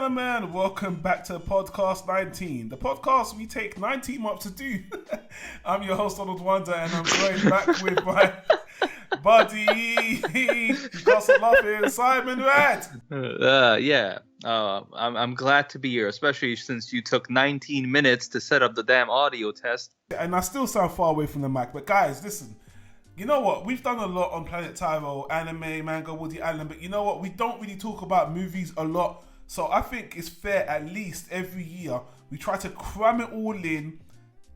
gentlemen, welcome back to podcast 19. The podcast we take 19 months to do. I'm your host, Donald Wonder, and I'm joined back with my buddy, you can't stop laughing, Simon Rad. I'm glad to be here, especially since you took 19 minutes to set up the damn audio test. And I still sound far away from the mic, but guys, listen. You know what? We've done a lot on Planet Tyro, anime, manga, Woody Allen, but you know what? We don't really talk about movies a lot. So I think it's fair, at least every year, we try to cram it all in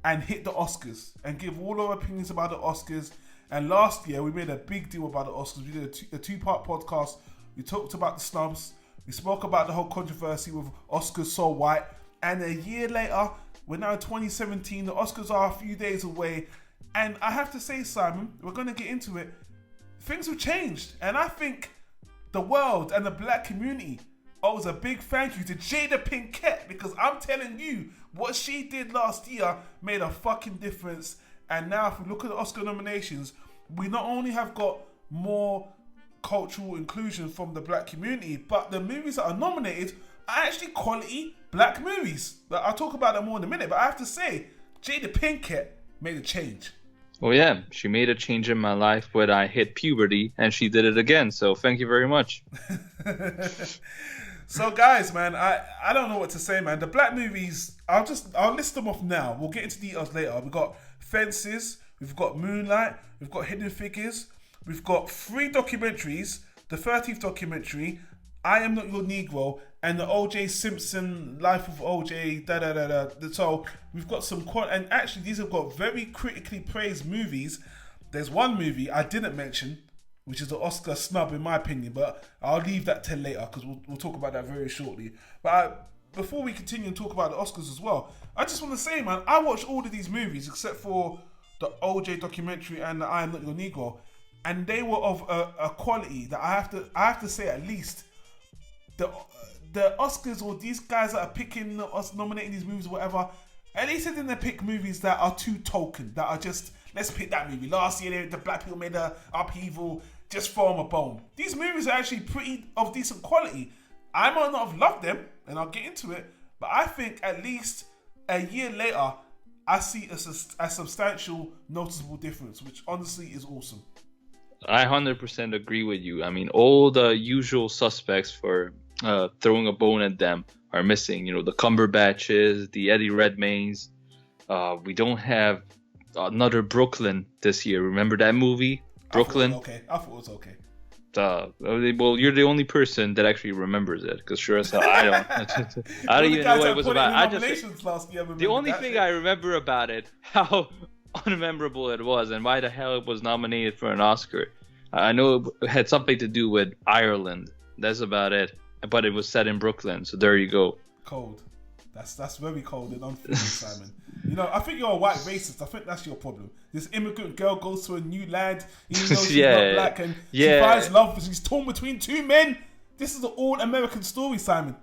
and hit the Oscars and give all our opinions about the Oscars. And last year, we made a big deal about the Oscars. We did a two-part podcast. We talked about the snubs. We spoke about the whole controversy with Oscars So White. And a year later, we're now in 2017. The Oscars are a few days away. And I have to say, Simon, we're going to get into it. Things have changed. And I think the world and the black community owes a big thank you to Jada Pinkett, because I'm telling you, what she did last year made a fucking difference. And now if we look at the Oscar nominations, we not only have got more cultural inclusion from the black community, but the movies that are nominated are actually quality black movies. I'll talk about that more in a minute, but I have to say, Jada Pinkett made a change. Oh yeah, she made a change in my life when I hit puberty, and she did it again, so thank you very much. So guys, man, I don't know what to say, man. The black movies, I'll list them off now. We'll get into details later. We've got Fences, we've got Moonlight, we've got Hidden Figures, we've got 3 documentaries, the 13th documentary, I Am Not Your Negro, and the O.J. Simpson Life of O.J. So we've got some and actually these have got very critically praised movies. There's one movie I didn't mention, which is the Oscar snub in my opinion, but I'll leave that till later because we'll talk about that very shortly. But before we continue and talk about the Oscars as well, I just want to say, man, I watched all of these movies except for the O.J. documentary and the I Am Not Your Negro, and they were of a quality that I have to say, at least the Oscars, or these guys that are picking us, nominating these movies or whatever, at least they didn't pick movies that are too token, that are just, let's pick that movie. Last year, the black people made a upheaval, just throw them a bone. These movies are actually pretty of decent quality. I might not have loved them, and I'll get into it, but I think at least a year later, I see a substantial, noticeable difference, which honestly is awesome. I 100% agree with you. I mean, all the usual suspects for throwing a bone at them are missing. You know, the Cumberbatches, the Eddie Redmaynes. We don't have another Brooklyn this year. Remember that movie, Brooklyn? I thought it was okay. Well, you're the only person that actually remembers it, because sure as hell I don't. I don't even know what it was about. The only thing I remember about it, how unmemorable it was, and why the hell it was nominated for an Oscar. I know it had something to do with Ireland. That's about it. But it was set in Brooklyn, so there you go. Cold. That's very cold and unfair, Simon. You know, I think you're a white racist. I think that's your problem. This immigrant girl goes to a new land, even though she's not black, and she finds love. She's torn between 2 men. This is an all-American story, Simon.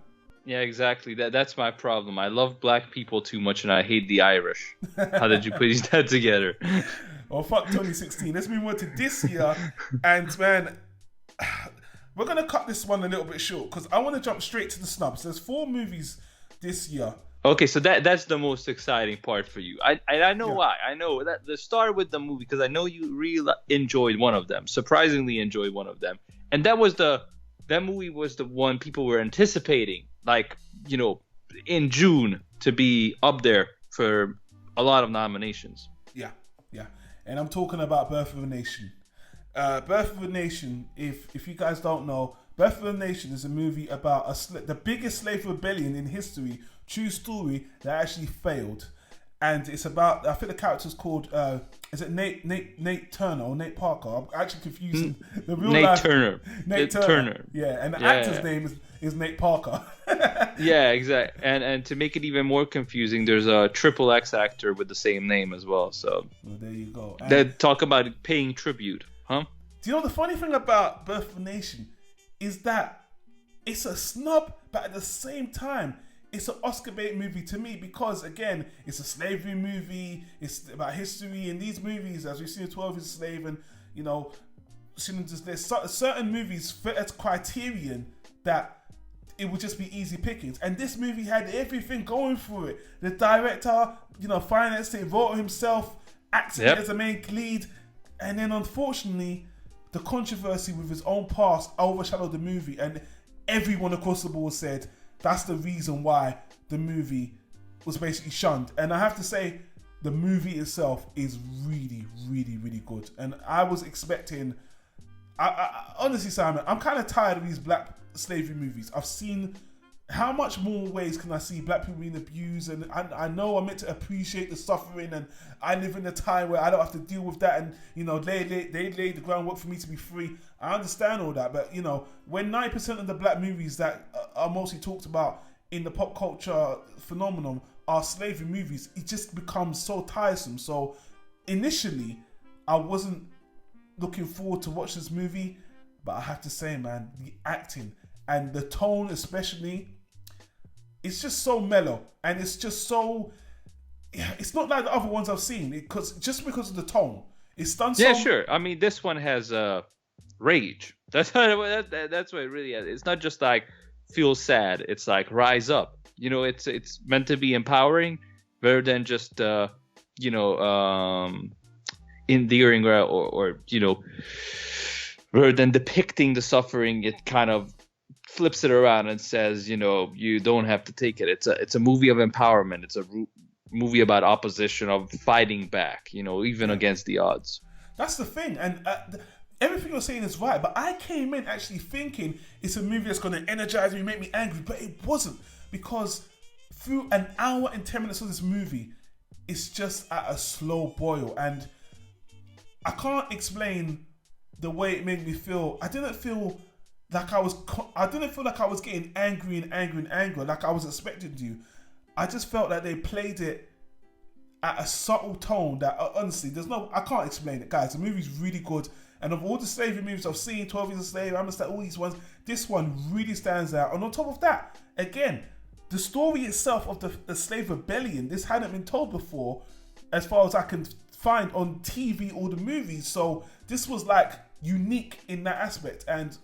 Yeah, exactly. That's my problem. I love black people too much, and I hate the Irish. How did you put that together? Oh, fuck 2016. Let's move on to this year. And, man, we're going to cut this one a little bit short because I want to jump straight to the snubs. There's 4 movies this year. Okay, so that's the most exciting part for you. I know why. I know that. Let's start with the movie, because I know you really enjoyed one of them. Surprisingly enjoyed one of them. And that movie was the one people were anticipating, like, you know, in June, to be up there for a lot of nominations. Yeah. And I'm talking about Birth of a Nation. Birth of a Nation, if you guys don't know, Birth of a Nation is a movie about the biggest slave rebellion in history, true story, that actually failed. And it's about, I think the character's called, is it Nate Turner or Nate Parker? I'm actually confusing the real life. Nate Turner. Yeah, and the actor's name is Nate Parker. Yeah, exactly. And to make it even more confusing, there's a triple X actor with the same name as well. So well, there you go. They talk about paying tribute, huh? Do you know the funny thing about Birth of a Nation is that it's a snub, but at the same time, it's an Oscar bait movie to me, because again, it's a slavery movie. It's about history, and these movies, as we've seen, 12 is a slave, and you know, there's certain movies fit as criterion that it would just be easy pickings. And this movie had everything going for it. The director, financed it, wrote it himself, acted as the main lead. And then unfortunately, the controversy with his own past overshadowed the movie. And everyone across the board said that's the reason why the movie was basically shunned. And I have to say, the movie itself is really, really, really good. And I was expecting... honestly, Simon, I'm kind of tired of these black slavery movies. I've seen how much more ways can I see black people being abused, and I know I'm meant to appreciate the suffering, and I live in a time where I don't have to deal with that, and they laid the groundwork for me to be free. I understand all that, but when 90% of the black movies that are mostly talked about in the pop culture phenomenon are slavery movies, it just becomes so tiresome. So initially, I wasn't looking forward to watch this movie, but I have to say, man, the acting and the tone especially, it's just so mellow, and it's just so... It's not like the other ones I've seen, because of the tone. It's done so... Yeah, sure. I mean, this one has rage. That's what it really is. It's not just like feel sad. It's like rise up. It's meant to be empowering rather than just endearing or rather than depicting the suffering. It kind of flips it around and says, you don't have to take it. It's a movie of empowerment. It's a movie about opposition, of fighting back, even against the odds. That's the thing. And everything you're saying is right, but I came in actually thinking it's a movie that's going to energize me, make me angry, but it wasn't, because through an hour and 10 minutes of this movie, it's just at a slow boil, and I can't explain the way it made me feel. I didn't feel like I was getting angry like I was expecting to. I just felt like they played it at a subtle tone that honestly, I can't explain it, guys. The movie's really good, and of all the slavery movies I've seen, 12 Years a Slave, I understand all these ones, this one really stands out. And on top of that, again, the story itself of the slave rebellion, this hadn't been told before, as far as I can find on TV or the movies. So this was like unique in that aspect, and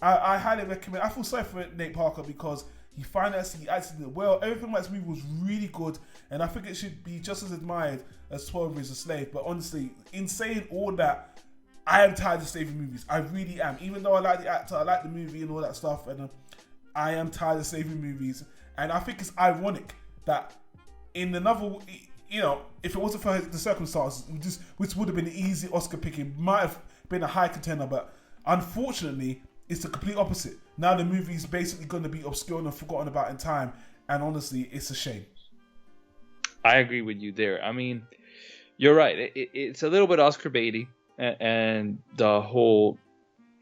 I highly recommend. I feel sorry for Nate Parker because he financed, he acted it well. Everything about this movie was really good, and I think it should be just as admired as 12 Years a Slave. But honestly, in saying all that, I am tired of slavery movies. I really am. Even though I like the actor, I like the movie and all that stuff, and I am tired of slavery movies. And I think it's ironic that in another, if it wasn't for the circumstances, which would have been an easy Oscar picking, might have been a high contender, but unfortunately, it's the complete opposite. Now the movie's basically going to be obscure and forgotten about in time, and honestly, it's a shame. I agree with you there. I mean, you're right. It's a little bit Oscar baity, and the whole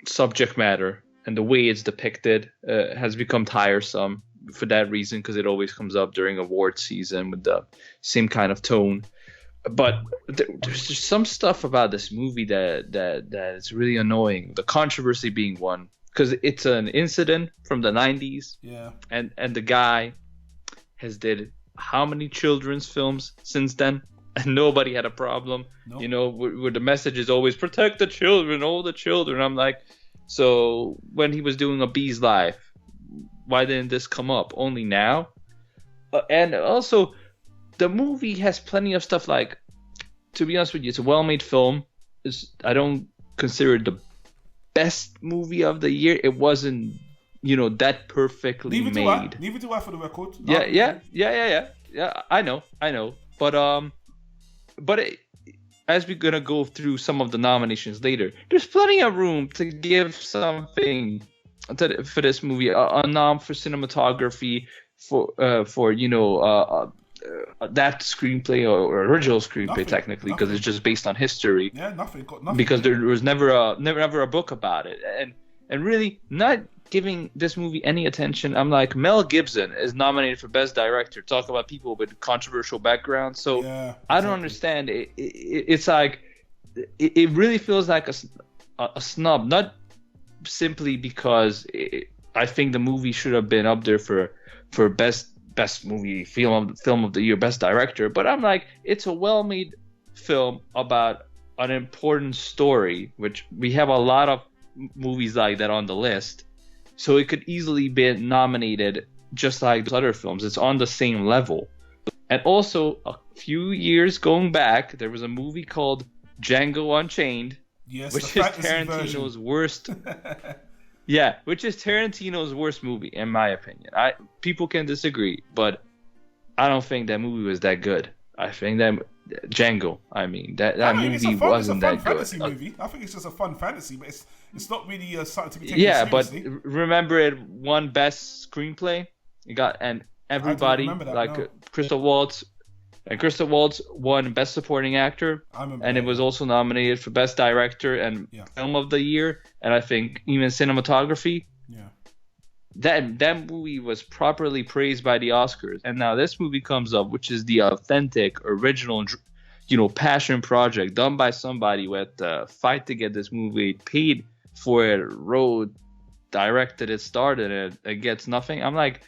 subject matter and the way it's depicted has become tiresome for that reason, because it always comes up during award season with the same kind of tone. But there's just some stuff about this movie that is really annoying. The controversy being one, because it's an incident from the 90s. Yeah. And the guy has did how many children's films since then? And nobody had a problem. Nope. Where the message is always protect the children, all the children. I'm like, so when he was doing A Bee's Life, why didn't this come up only now? And also, the movie has plenty of stuff like, to be honest with you, it's a well-made film. I don't consider it the best movie of the year. It wasn't, that perfectly made. Neither do I, for the record. Yeah. I know. But as we're gonna go through some of the nominations later, there's plenty of room to give something for this movie. A nom for cinematography, for that screenplay or original screenplay, technically, because it's just based on history. Yeah, nothing. Because there was never a book about it, and really not giving this movie any attention. I'm like, Mel Gibson is nominated for Best Director. Talk about people with controversial backgrounds. So yeah, exactly. I don't understand. It's like it really feels like a snub, not simply because I think the movie should have been up there for best movie, film of the year, best director. But I'm like, it's a well-made film about an important story, which we have a lot of movies like that on the list. so it could easily be nominated just like those other films. It's on the same level. And also, a few years going back, there was a movie called Django Unchained, yes, which is Tarantino's worst. Yeah, which is Tarantino's worst movie, in my opinion. People can disagree, but I don't think that movie was that good. I think that Django, that movie wasn't that good. It's a fun fantasy movie. I think it's just a fun fantasy, but it's not really something to be taken seriously. Yeah, but remember it won Best Screenplay. It got everybody Christoph Waltz. And Christoph Waltz won Best Supporting Actor, and it was also nominated for Best Director and Film of the Year, and I think even cinematography. Yeah, that movie was properly praised by the Oscars, and now this movie comes up, which is the authentic, original, passion project done by somebody with fight to get this movie, paid for it, wrote, directed it, started it. It gets nothing. I'm like,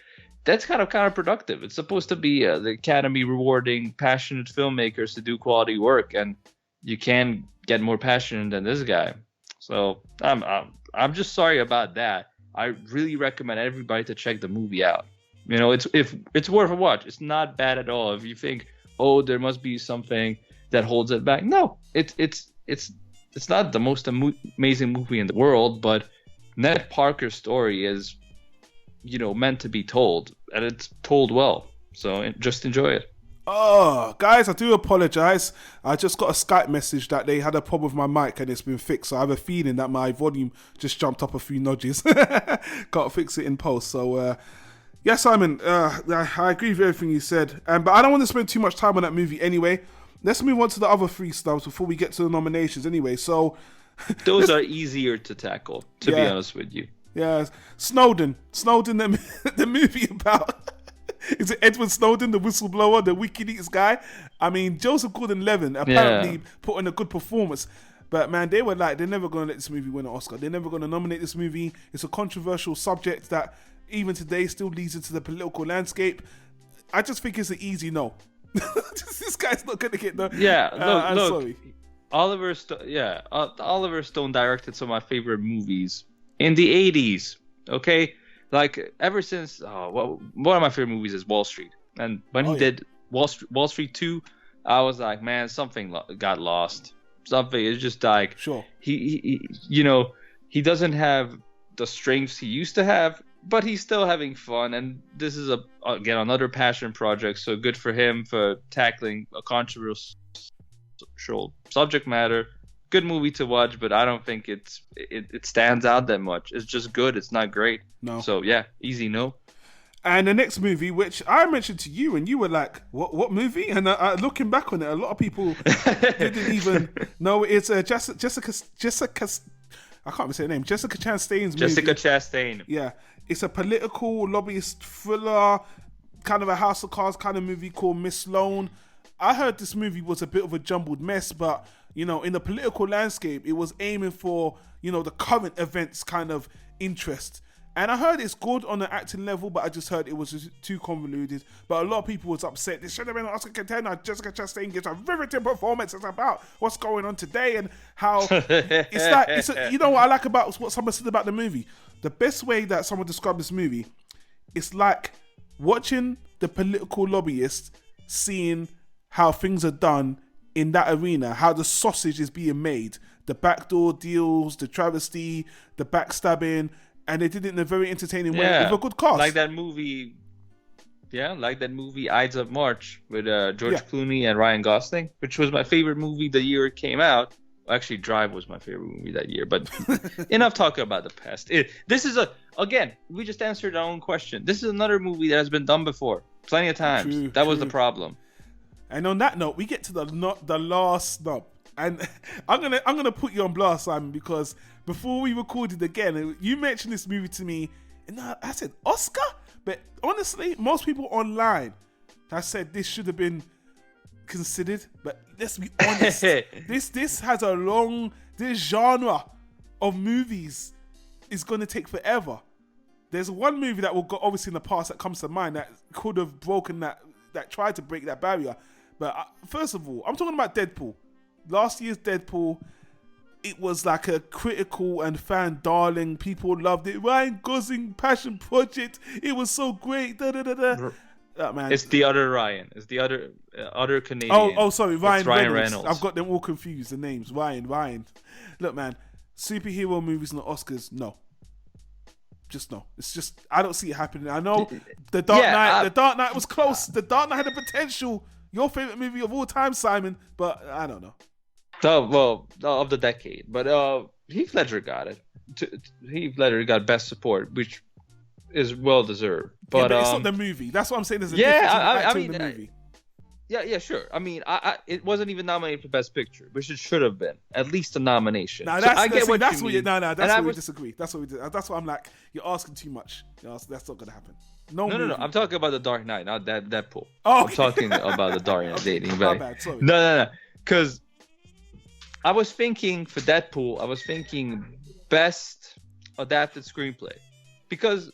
that's kind of counterproductive. It's supposed to be the Academy rewarding passionate filmmakers to do quality work, and you can't get more passionate than this guy. So I'm just sorry about that. I really recommend everybody to check the movie out. It's worth a watch. It's not bad at all. If you think, oh, there must be something that holds it back, no, it's not the most amazing movie in the world, but Ned Parker's story is meant to be told, and it's told well, so just enjoy it. Oh, guys, I do apologize. I just got a Skype message that they had a problem with my mic and it's been fixed, so I have a feeling that my volume just jumped up a few notches. Got to fix it in post. So yeah, Simon, I agree with everything you said, but I don't want to spend too much time on that movie anyway. Let's move on to the other three snubs before we get to the nominations anyway. So those are easier to tackle, to be honest with you. Yeah, Snowden, the movie about, is it Edward Snowden, the whistleblower, the WikiLeaks guy? I mean, Joseph Gordon-Levitt apparently put in a good performance, but man, they were like, they're never going to let this movie win an Oscar. They're never going to nominate this movie. It's a controversial subject that even today still leads into the political landscape. I just think it's an easy no. This guy's not going to get no. Yeah, I'm look, sorry. Oliver Stone directed some of my favorite movies in the 80s, okay? Like, ever since, one of my favorite movies is Wall Street. And when he did Wall Street 2, I was like, man, something got lost. Something is just like, sure. He doesn't have the strengths he used to have, but he's still having fun. And this is, again, another passion project, so good for him for tackling a controversial subject matter. Good movie to watch, but I don't think it stands out that much. It's just good. It's not great. No. So yeah, easy no. And the next movie, which I mentioned to you, and you were like, "What movie?" And looking back on it, a lot of people didn't even know it's Jessica. I can't even say her name. Jessica Chastain's movie. Jessica Chastain. Yeah, it's a political lobbyist thriller, kind of a House of Cards kind of movie called Miss Sloane. I heard this movie was a bit of a jumbled mess, but in the political landscape, it was aiming for, the current events kind of interest. And I heard it's good on the acting level, but I just heard it was just too convoluted. But a lot of people was upset. This should have been an Oscar contender. Jessica Chastain gives a riveting performance. It's about what's going on today and how it's like, what I like about what someone said about the movie. The best way that someone described this movie, it's like watching the political lobbyists seeing how things are done in that arena, how the sausage is being made, the backdoor deals, the travesty, the backstabbing, and they did it in a very entertaining way with a good cast. Like that movie, Ides of March with George Clooney and Ryan Gosling, which was my favorite movie the year it came out. Actually, Drive was my favorite movie that year, but enough talking about the past. This is again, we just answered our own question. This is another movie that has been done before, plenty of times. That was the problem. And on that note, we get to the last snub, and I'm gonna put you on blast, Simon, because before we recorded again, you mentioned this movie to me, and I said Oscar, but honestly, most people online have said this should have been considered. But let's be honest, this has this genre of movies is gonna take forever. There's one movie that will go obviously in the past that comes to mind that could have broken that tried to break that barrier. But first of all, I'm talking about Deadpool. Last year's Deadpool. it was like a critical and fan darling. People loved it. Ryan Gosling passion project. It was so great. Da, da, da, da. Man. It's the other Ryan. It's the other Canadian. Oh, sorry, Ryan Reynolds. I've got them all confused. The names, Ryan. Look, man, superhero movies and the Oscars, no. Just no. It's just I don't see it happening. I know the Dark Knight. The Dark Knight was close. The Dark Knight had the potential. Your favorite movie of all time, Simon, but I don't know. Of the decade. But Heath Ledger got it. Heath Ledger got Best Support, which is well deserved. But it's not the movie. That's what I'm saying. There's a difference I mean, in the movie. Yeah, sure. I mean, it wasn't even nominated for Best Picture, which it should have been. At least a nomination. No, that's where we disagree. That's what I'm like. You're asking too much. That's not gonna happen. No. I'm talking about the Dark Knight, not Deadpool. Oh, okay. I'm talking about the Dark Knight dating back. My bad, sorry. No. Because I was thinking for Deadpool, Best Adapted Screenplay, because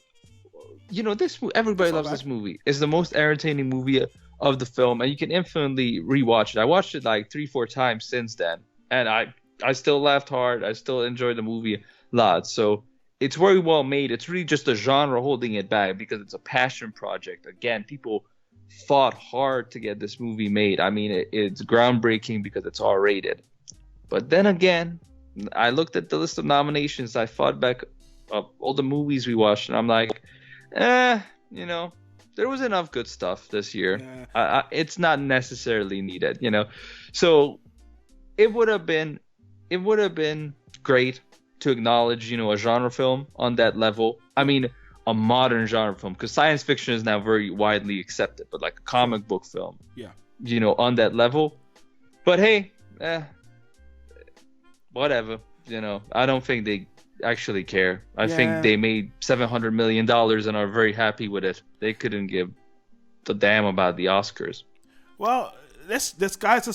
this everybody loves this movie. It's the most entertaining movie of the film, and you can infinitely rewatch it. I watched it like 3-4 times since then, and I still laughed hard. I still enjoyed the movie a lot. So it's very well made. It's really just the genre holding it back because it's a passion project. Again, people fought hard to get this movie made. I mean, it's groundbreaking because it's R-rated. But then again, I looked at the list of nominations. I thought back of all the movies we watched, and I'm like, there was enough good stuff this year. Yeah. It's not necessarily needed, So it would have been great to acknowledge, a genre film on that level. I mean, a modern genre film, because science fiction is now very widely accepted, but like a comic book film, on that level. But hey, whatever. I don't think they actually care. I think they made $700 million and are very happy with it. They couldn't give a damn about the Oscars. Well, let's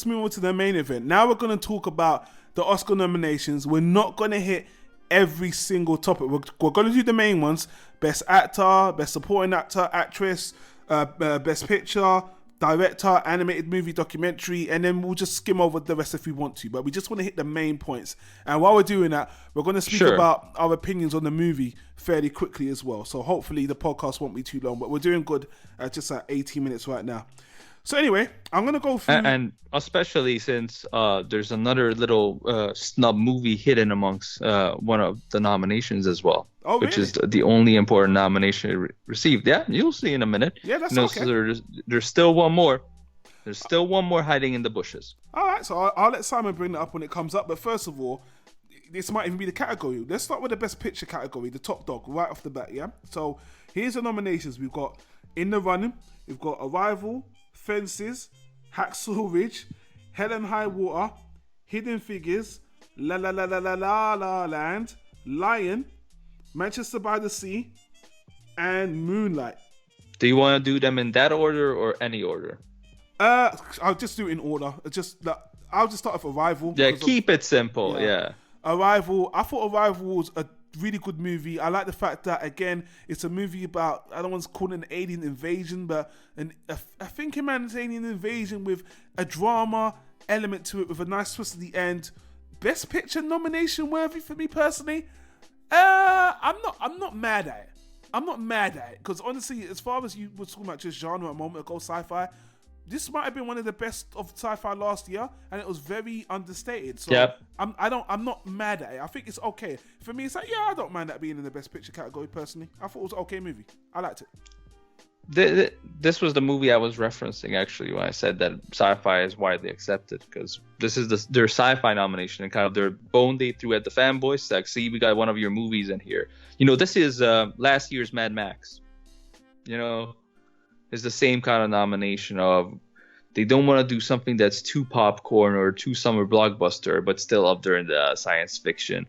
move on to the main event. Now we're going to talk about the Oscar nominations. We're not going to hit every single topic. We're going to do the main ones: Best Actor, Best Supporting Actor, Actress, Best Picture, Director, Animated Movie, Documentary, and then we'll just skim over the rest if we want to. But we just want to hit the main points. And while we're doing that, we're going to speak about our opinions on the movie fairly quickly as well. So hopefully the podcast won't be too long. But we're doing good at just at 18 minutes right now. So anyway, I'm going to go through... And especially since there's another little snub movie hidden amongst one of the nominations as well. Oh, really? Which is the only important nomination received. Yeah, you'll see in a minute. Yeah, that's okay. So there's still one more. There's still one more hiding in the bushes. All right, so I'll let Simon bring that up when it comes up. But first of all, this might even be the category. Let's start with the Best Picture category, the top dog, right off the bat, yeah? So here's the nominations. We've got In the Running. We've got Arrival, Fences, Hacksaw Ridge, Hell and High Water, Hidden Figures, La La La La La La La Land, Lion, Manchester by the Sea, and Moonlight. Do you want to do them in that order or any order? I'll just do it in order. I'll just start with Arrival. Yeah, keep it simple. Yeah. Arrival. I thought Arrival was a really good movie. I like the fact that, again, it's a movie about, I don't want to call it an alien invasion, but a thinking man's alien invasion with a drama element to it, with a nice twist at the end. Best Picture nomination worthy for me personally. I'm not mad at it. I'm not mad at it because honestly, as far as you were talking about just genre a moment ago, sci-fi, this might have been one of the best of sci-fi last year, and it was very understated. So yep. I'm not mad at it. I think it's okay. For me, it's like, I don't mind that being in the Best Picture category personally. I thought it was an okay movie. I liked it. This was the movie I was referencing actually when I said that sci-fi is widely accepted, because this is their sci-fi nomination and kind of their bone they threw at the fanboys. Like, see, we got one of your movies in here. This is last year's Mad Max. It's the same kind of nomination of they don't want to do something that's too popcorn or too summer blockbuster, but still up there in the science fiction,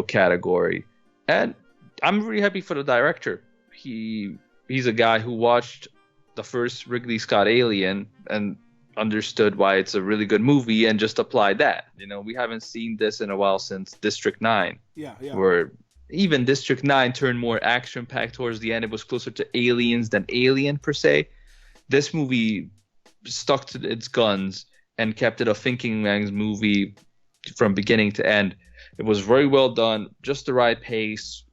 category. And I'm really happy for the director. He's a guy who watched the first Ridley Scott Alien and understood why it's a really good movie and just applied that. We haven't seen this in a while since District 9. Yeah. Where even District 9 turned more action-packed towards the end. It was closer to Aliens than Alien, per se. This movie stuck to its guns and kept it a thinking man's movie, from beginning to end. It was very well done, just the right pace.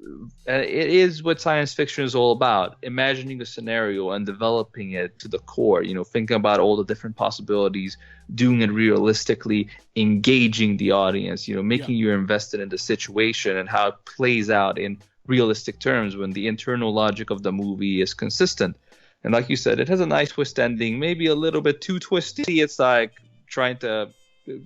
And it is what science fiction is all about, imagining a scenario and developing it to the core, thinking about all the different possibilities, doing it realistically, engaging the audience, making you invested in the situation and how it plays out in realistic terms when the internal logic of the movie is consistent. And like you said, it has a nice twist ending, maybe a little bit too twisty. It's like trying to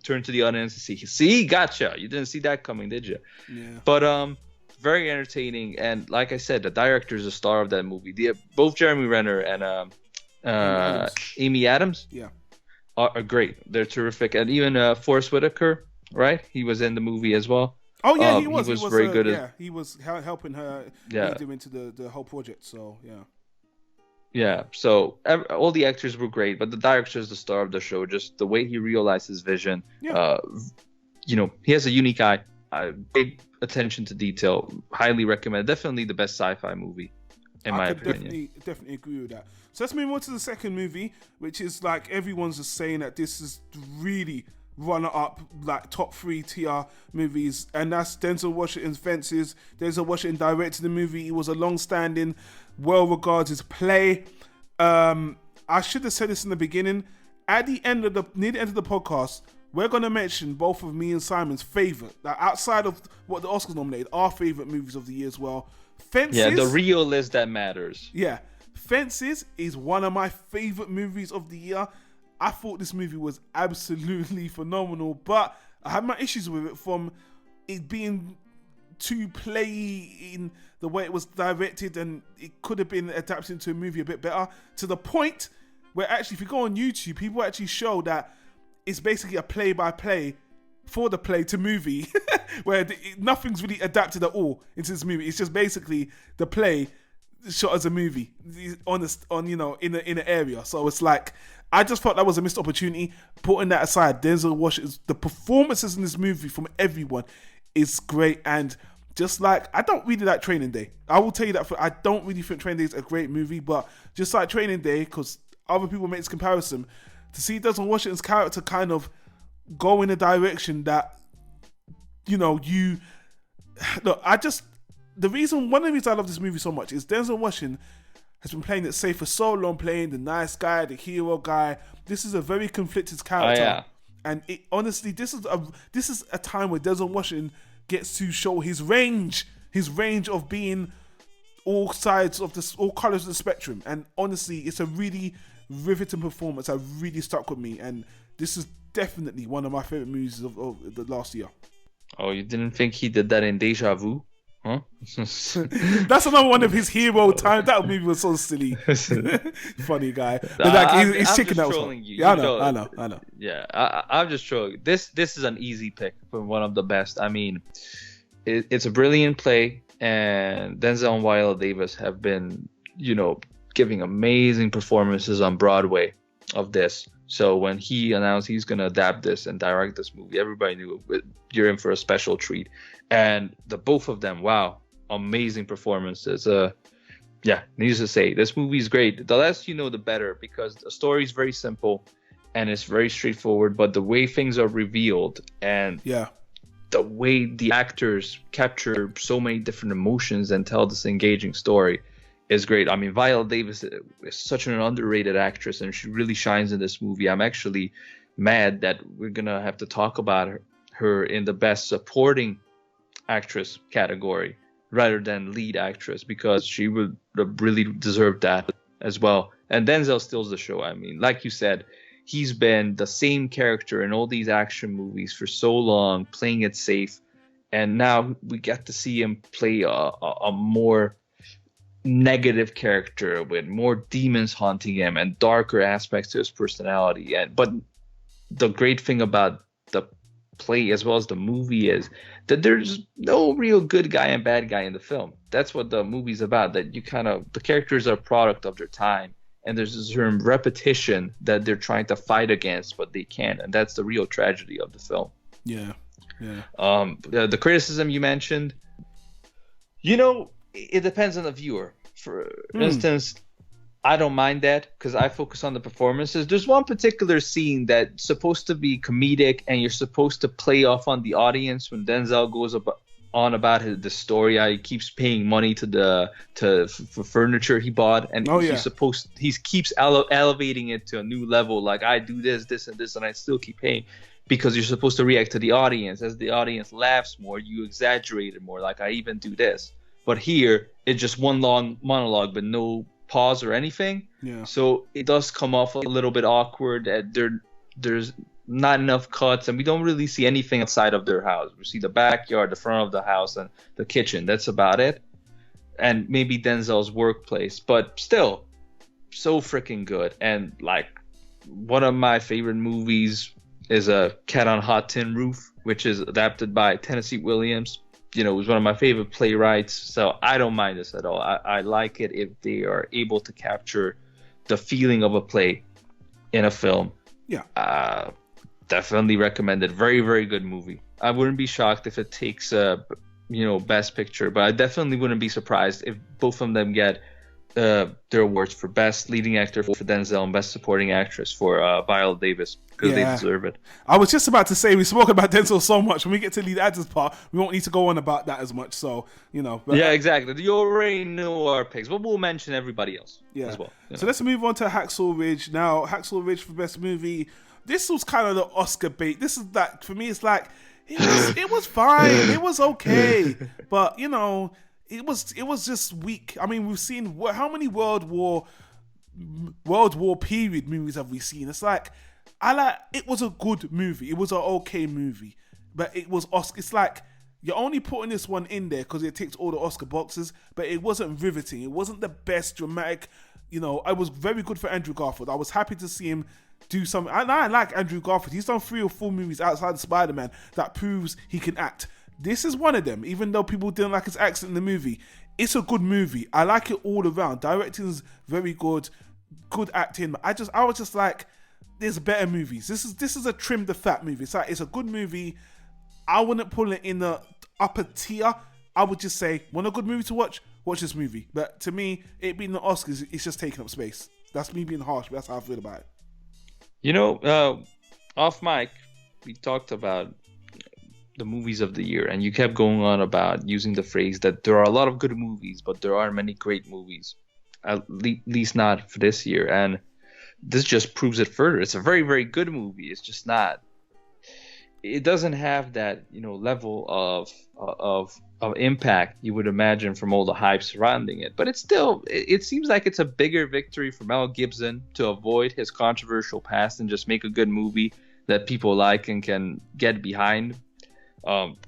turn to the audience and see, gotcha. You didn't see that coming, did you? Yeah. But very entertaining. And like I said, the director is the star of that movie. Both Jeremy Renner and Amy Adams are great. They're terrific. And even Forrest Whitaker, right? He was in the movie as well. Oh yeah, he was very good. Yeah, he was helping her lead him into the whole project. So yeah. Yeah, so all the actors were great, but the director is the star of the show. Just the way he realized his vision. Yeah. He has a unique eye, big attention to detail. Highly recommend. Definitely the best sci-fi movie, in my opinion. Definitely agree with that. So let's move on to the second movie, which is like everyone's just saying that this is really runner up, like top 3 tier movies, and that's Denzel Washington's Fences. Denzel Washington directed the movie. It was a long-standing, well-regarded play. I should have said this in the beginning. At the end of the podcast, we're gonna mention both of me and Simon's favorite, like outside of what the Oscars nominated, our favorite movies of the year as well. Fences. Yeah, the real list that matters. Yeah, Fences is one of my favorite movies of the year. I thought this movie was absolutely phenomenal, but I had my issues with it from it being too play in the way it was directed, and it could have been adapted into a movie a bit better, to the point where actually if you go on YouTube, people actually show that it's basically a play-by-play for the play to movie where nothing's really adapted at all into this movie. It's just basically the play shot as a movie in an area. So it's like, I just thought that was a missed opportunity. Putting that aside, Denzel Washington, the performances in this movie from everyone is great. And just like, I don't really like Training Day. I will tell you that. I don't really think Training Day is a great movie, but just like Training Day, because other people make this comparison, to see Denzel Washington's character kind of go in a direction that, one of the reasons I love this movie so much is Denzel Washington has been playing it safe for so long, playing the nice guy, the hero guy. This is a very conflicted character. Oh, yeah. And honestly, this is a time where Denzel Washington gets to show his range of being all sides of all colors of the spectrum. And honestly, it's a really riveting performance that really stuck with me. And this is definitely one of my favorite movies of the last year. Oh, you didn't think he did that in Deja Vu? Huh? That's another one of his hero time. That movie was so silly. Funny guy. But he's chicken that was fun. Yeah, I know. Yeah, I'm just trolling. This is an easy pick for one of the best. I mean, it's a brilliant play, and Denzel and Viola Davis have been, giving amazing performances on Broadway of this. So when he announced he's going to adapt this and direct this movie, everybody knew you're in for a special treat. And the both of them, wow, amazing performances. Needless to say, this movie is great. The less you know, the better, because the story is very simple and it's very straightforward. But the way things are revealed and the way the actors capture so many different emotions and tell this engaging story is great. I mean, Viola Davis is such an underrated actress, and she really shines in this movie. I'm actually mad that we're gonna have to talk about her in the best supporting actress category rather than lead actress, because she would really deserve that as well. And Denzel steals the show. I mean, like you said, he's been the same character in all these action movies for so long, playing it safe, and now we get to see him play a more negative character with more demons haunting him and darker aspects to his personality. But the great thing about the play as well as the movie is that there's no real good guy and bad guy in the film. That's what the movie's about, that the characters are a product of their time, and there's a certain repetition that they're trying to fight against, but they can't, and that's the real tragedy of the film. The criticism you mentioned, it depends on the viewer. For instance, I don't mind that because I focus on the performances. There's one particular scene that's supposed to be comedic, and you're supposed to play off on the audience when Denzel goes on about the story. How he keeps paying money for furniture he bought, and he keeps elevating it to a new level. Like, I do this, and I still keep paying. Because you're supposed to react to the audience. As the audience laughs more, you exaggerate it more. Like, I even do this. But here, it's just one long monologue, but no pause or anything. Yeah. So it does come off a little bit awkward. There's not enough cuts, and we don't really see anything outside of their house. We see the backyard, the front of the house, and the kitchen. That's about it. And maybe Denzel's workplace. But still, so freaking good. And, like, one of my favorite movies is a Cat on Hot Tin Roof, which is adapted by Tennessee Williams. You know, it was one of my favorite playwrights, so I don't mind this at all. I like it if they are able to capture the feeling of a play in a film. Yeah. Definitely recommended. Very, very good movie. I wouldn't be shocked if it takes Best Picture, but I definitely wouldn't be surprised if both of them get their awards for Best Leading Actor for Denzel and Best Supporting Actress for Viola Davis, because they deserve it. I was just about to say, we spoke about Denzel so much. When we get to lead actors part, we won't need to go on about that as much. So, yeah, exactly. You already know our picks, but we'll mention everybody else as well. So let's move on to Hacksaw Ridge. Now, Hacksaw Ridge for Best Movie. This was kind of the Oscar bait. This is that, for me, it's like, it was fine. It was okay. But, it was just weak. I mean, we've seen how many World War period movies have we seen? It's like, it was a good movie. It was an okay movie, but it was Oscar. It's like you're only putting this one in there because it ticks all the Oscar boxes, but it wasn't riveting. It wasn't the best dramatic. It was very good for Andrew Garfield. I was happy to see him do something. And I like Andrew Garfield. He's done 3 or 4 movies outside of Spider-Man that proves he can act. This is one of them, even though people didn't like his accent in the movie. It's a good movie. I like it all around. Directing's very good. Good acting. I was just like, there's better movies. This is a trim the fat movie. It's a good movie. I wouldn't put it in the upper tier. I would just say, want a good movie to watch this movie. But to me, it being the Oscars, it's just taking up space. That's me being harsh, but that's how I feel about it. Off mic, we talked about the movies of the year, and you kept going on about using the phrase that there are a lot of good movies, but there aren't many great movies, at least not for this year. And this just proves it further. It's a very, very good movie. It's just not. It doesn't have that level of impact you would imagine from all the hype surrounding it. But it's still. It seems like it's a bigger victory for Mel Gibson to avoid his controversial past and just make a good movie that people like and can get behind.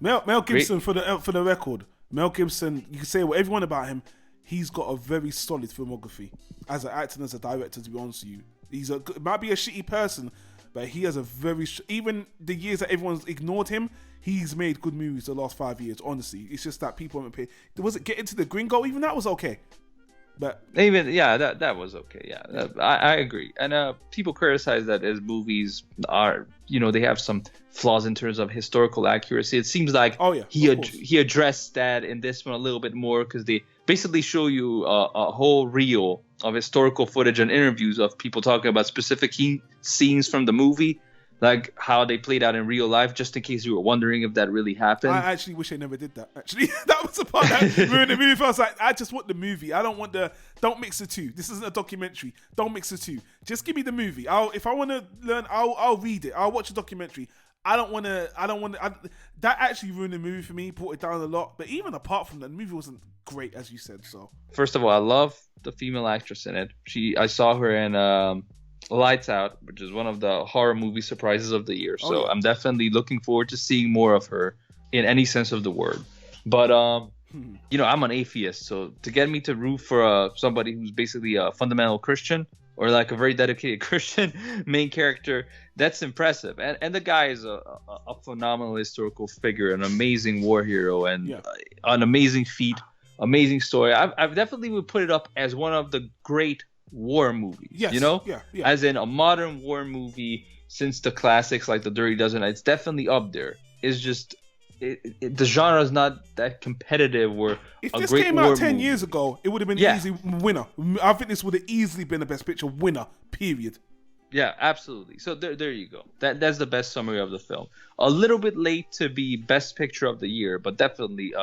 Mel Gibson, for the record, Mel Gibson, you can say whatever you want about him, he's got a very solid filmography as an actor and as a director, to be honest with you. Might be a shitty person, but he has a very even the years that everyone's ignored him, he's made good movies the last 5 years. Honestly, it's just that people haven't paid. Was it Get Into the Gringo? Even that was okay. But that was okay. Yeah, I agree. And people criticize that his movies are, they have some flaws in terms of historical accuracy. It seems like he addressed that in this one a little bit more, because they basically show you a whole reel of historical footage and interviews of people talking about specific scenes from the movie, like how they played out in real life, just in case you were wondering if that really happened. I actually wish I never did that. Actually, that was the part that ruined the movie. I was like, I just want the movie. I don't want don't mix the two. This isn't a documentary. Don't mix the two. Just give me the movie. If I want to learn, I'll read it. I'll watch a documentary. I don't want to. That actually ruined the movie for me. Brought it down a lot. But even apart from that, the movie wasn't great, as you said. So first of all, I love the female actress in it. I saw her in Lights Out, which is one of the horror movie surprises of the year. So I'm definitely looking forward to seeing more of her in any sense of the word. But I'm an atheist, so to get me to root for somebody who's basically a fundamental Christian, or like a very dedicated Christian main character, that's impressive. And the guy is a phenomenal historical figure, an amazing war hero, and an amazing feat, amazing story. I've definitely would put it up as one of the great war movies. Yes. As in a modern war movie since the classics like The Dirty Dozen. It's definitely up there. It's just the genre is not that competitive. Where if this came out 10 years ago, it would have been an easy winner. I think this would have easily been a Best Picture winner. Period. Yeah, absolutely. So there you go. That's the best summary of the film. A little bit late to be Best Picture of the year, but definitely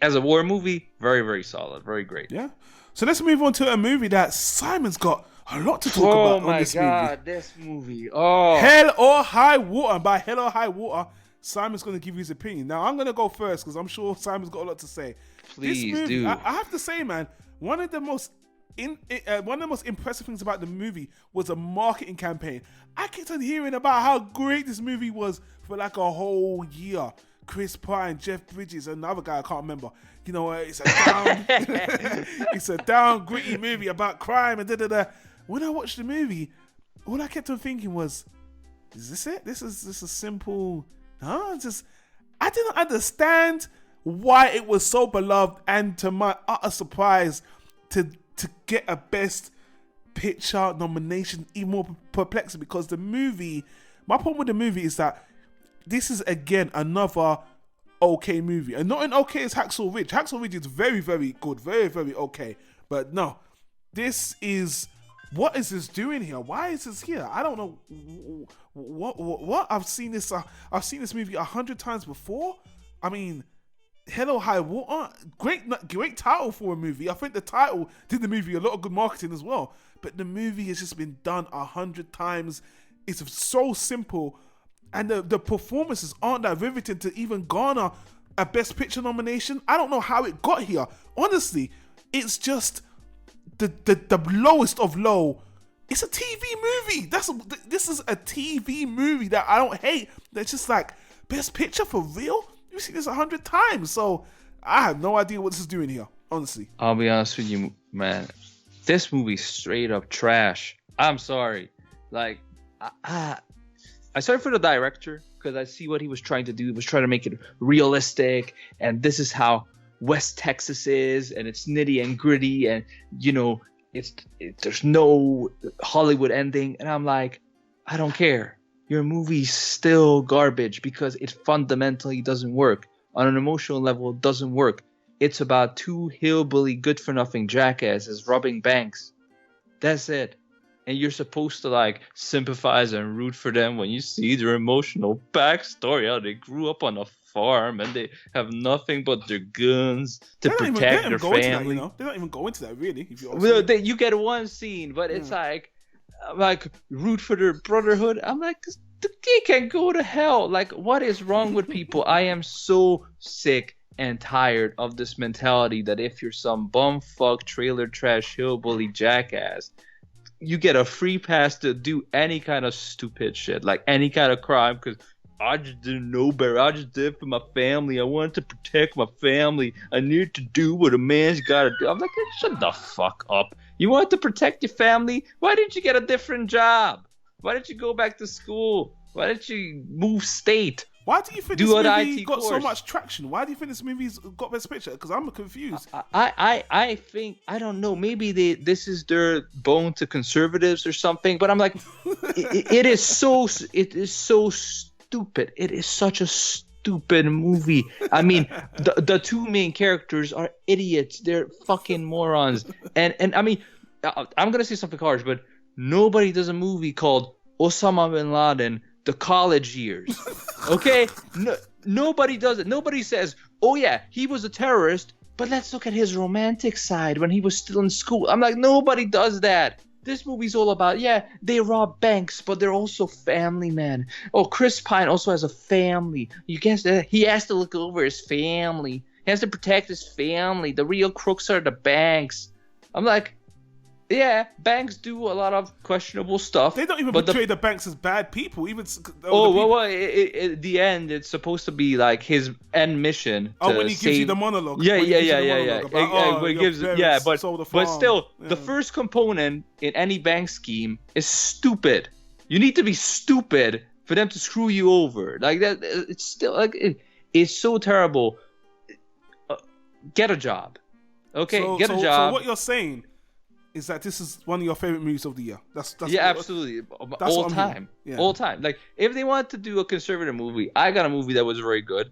as a war movie, very, very solid, very great. Yeah. So let's move on to a movie that Simon's got a lot to talk about on this movie. Oh my God, this movie. Oh. Hell or High Water. And by Hell or High Water, Simon's going to give you his opinion. Now, I'm going to go first because I'm sure Simon's got a lot to say. Please, this movie, do. I have to say, man, one of the most impressive things about the movie was the marketing campaign. I kept on hearing about how great this movie was for like a whole year. Chris Pine, Jeff Bridges, another guy I can't remember. You know, it's a down gritty movie about crime and da. When I watched the movie, all I kept on thinking was, "Is this it? This is simple." I didn't understand why it was so beloved, and to my utter surprise, to get a Best Picture nomination, even more perplexing, because the movie. My problem with the movie is that this is again another okay movie, and not an okay as Hacksaw Ridge. Hacksaw Ridge is very, very good, very, very okay. But no, this is, what is this doing here? Why is this here? I don't know what. I've seen this movie 100 times before. I mean, Hello High Water, great title for a movie. I think the title did the movie a lot of good marketing as well. But the movie has just been done 100 times. It's so simple. And the performances aren't that riveting to even garner a Best Picture nomination. I don't know how it got here. Honestly, it's just the lowest of low. It's a TV movie. This is a TV movie that I don't hate. That's just like, Best Picture for real? You've seen this 100 times. So I have no idea what this is doing here, honestly. I'll be honest with you, man. This movie's straight up trash. I'm sorry. Like, I sorry for the director, because I see what he was trying to do. He was trying to make it realistic, and this is how West Texas is, and it's nitty and gritty, and you know, there's no Hollywood ending. And I'm like, I don't care. Your movie's still garbage because it fundamentally doesn't work. On an emotional level, it doesn't work. It's about two hillbilly good-for-nothing jackasses robbing banks. That's it. And you're supposed to like sympathize and root for them when you see their emotional backstory, how they grew up on a farm and they have nothing but their guns to protect their family. They don't even go into that, really. If you get one scene, but it's like root for their brotherhood. I'm like, they can go to hell. Like, what is wrong with people? I am so sick and tired of this mentality that if you're some bumfuck trailer trash hillbilly jackass, you get a free pass to do any kind of stupid shit, like any kind of crime, because I just didn't know better. I just did it for my family. I wanted to protect my family. I need to do what a man's got to do. I'm like, shut the fuck up. You wanted to protect your family? Why didn't you get a different job? Why didn't you go back to school? Why didn't you move state? Why do you think this movie got so much traction? Why do you think this movie's got Best Picture? Because I'm confused. I think, I don't know, maybe this is their bone to conservatives or something, but I'm like, it is so stupid. It is such a stupid movie. I mean, the two main characters are idiots. They're fucking morons. And I mean, I'm going to say something harsh, but nobody does a movie called Osama bin Laden, The College Years. Okay? Nobody does it. Nobody says, oh yeah, he was a terrorist, but let's look at his romantic side when he was still in school. I'm like, nobody does that. This movie's all about, they rob banks, but they're also family men. Oh, Chris Pine also has a family. You guess that he has to look over his family. He has to protect his family. The real crooks are the banks. I'm like, yeah, banks do a lot of questionable stuff. They don't even portray the banks as bad people. Even well, at the end, it's supposed to be like his end mission. When he gives you the monologue. Yeah. But still, the first component in any bank scheme is stupid. You need to be stupid for them to screw you over. Like that, it's still like it's so terrible. Get a job, okay? Get a job. So what you're saying is that this is one of your favorite movies of the year. That's absolutely. All time. Like, if they wanted to do a conservative movie, I got a movie that was very good.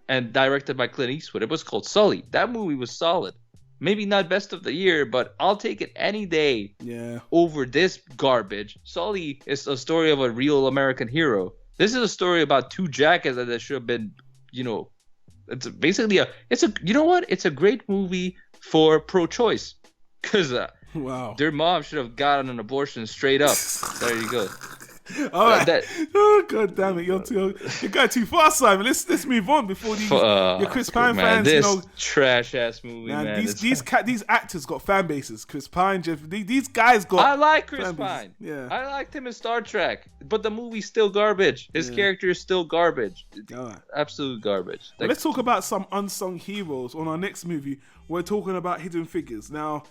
and directed by Clint Eastwood. It was called Sully. That movie was solid. Maybe not best of the year, but I'll take it any day over this garbage. Sully is a story of a real American hero. This is a story about two jackets that should have been, it's basically it's a great movie for pro-choice. Because their mom should have gotten an abortion straight up. There you go. All right. God damn it! You're going too far, Simon. Let's move on before your Chris Pine fans. This trash ass movie, man. These actors got fan bases. Chris Pine, Jeff. These guys got. I like Chris Pine. Yeah. I liked him in Star Trek, but the movie's still garbage. His character is still garbage. Absolute garbage. Well, let's talk about some unsung heroes. On our next movie, we're talking about Hidden Figures. Now,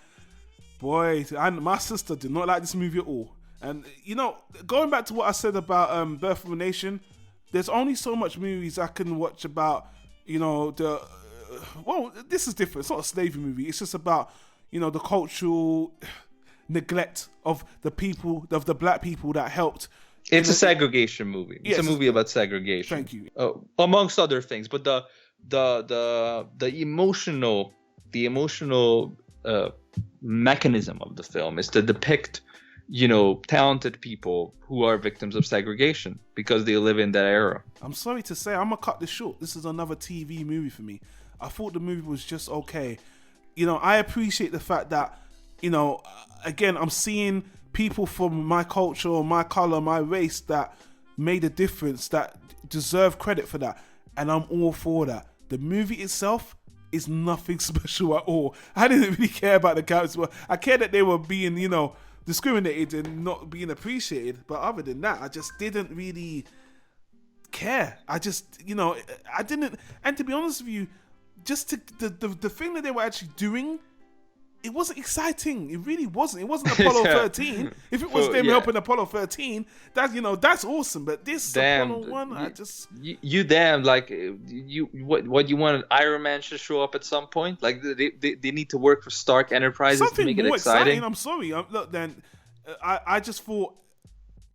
boy, my sister did not like this movie at all. And, going back to what I said about Birth of a Nation, there's only so much movies I can watch about, this is different. It's not a slavery movie. It's just about, the cultural neglect of the people, of the black people that helped. It's a segregation movie. It's a movie about segregation. Thank you. Amongst other things. But the emotional mechanism of the film is to depict talented people who are victims of segregation because they live in that era. I'm sorry to say, I'm gonna cut this short. This is another TV movie for me. I thought the movie was just okay. I appreciate the fact that, again, I'm seeing people from my culture, or my color, my race that made a difference, that deserve credit for that. And I'm all for that. The movie itself is nothing special at all. I didn't really care about the characters. I cared that they were being, discriminated and not being appreciated, but other than that, I just didn't really care. I just, I didn't. And to be honest with you, just the thing that they were actually doing, it wasn't exciting. It really wasn't. It wasn't Apollo 13. If it was them helping Apollo 13, that's awesome. But this Apollo 1, I just you damn, like what you wanted Iron Man should show up at some point. Like they need to work for Stark Enterprises something to make it more exciting. I'm sorry. Look, then I just thought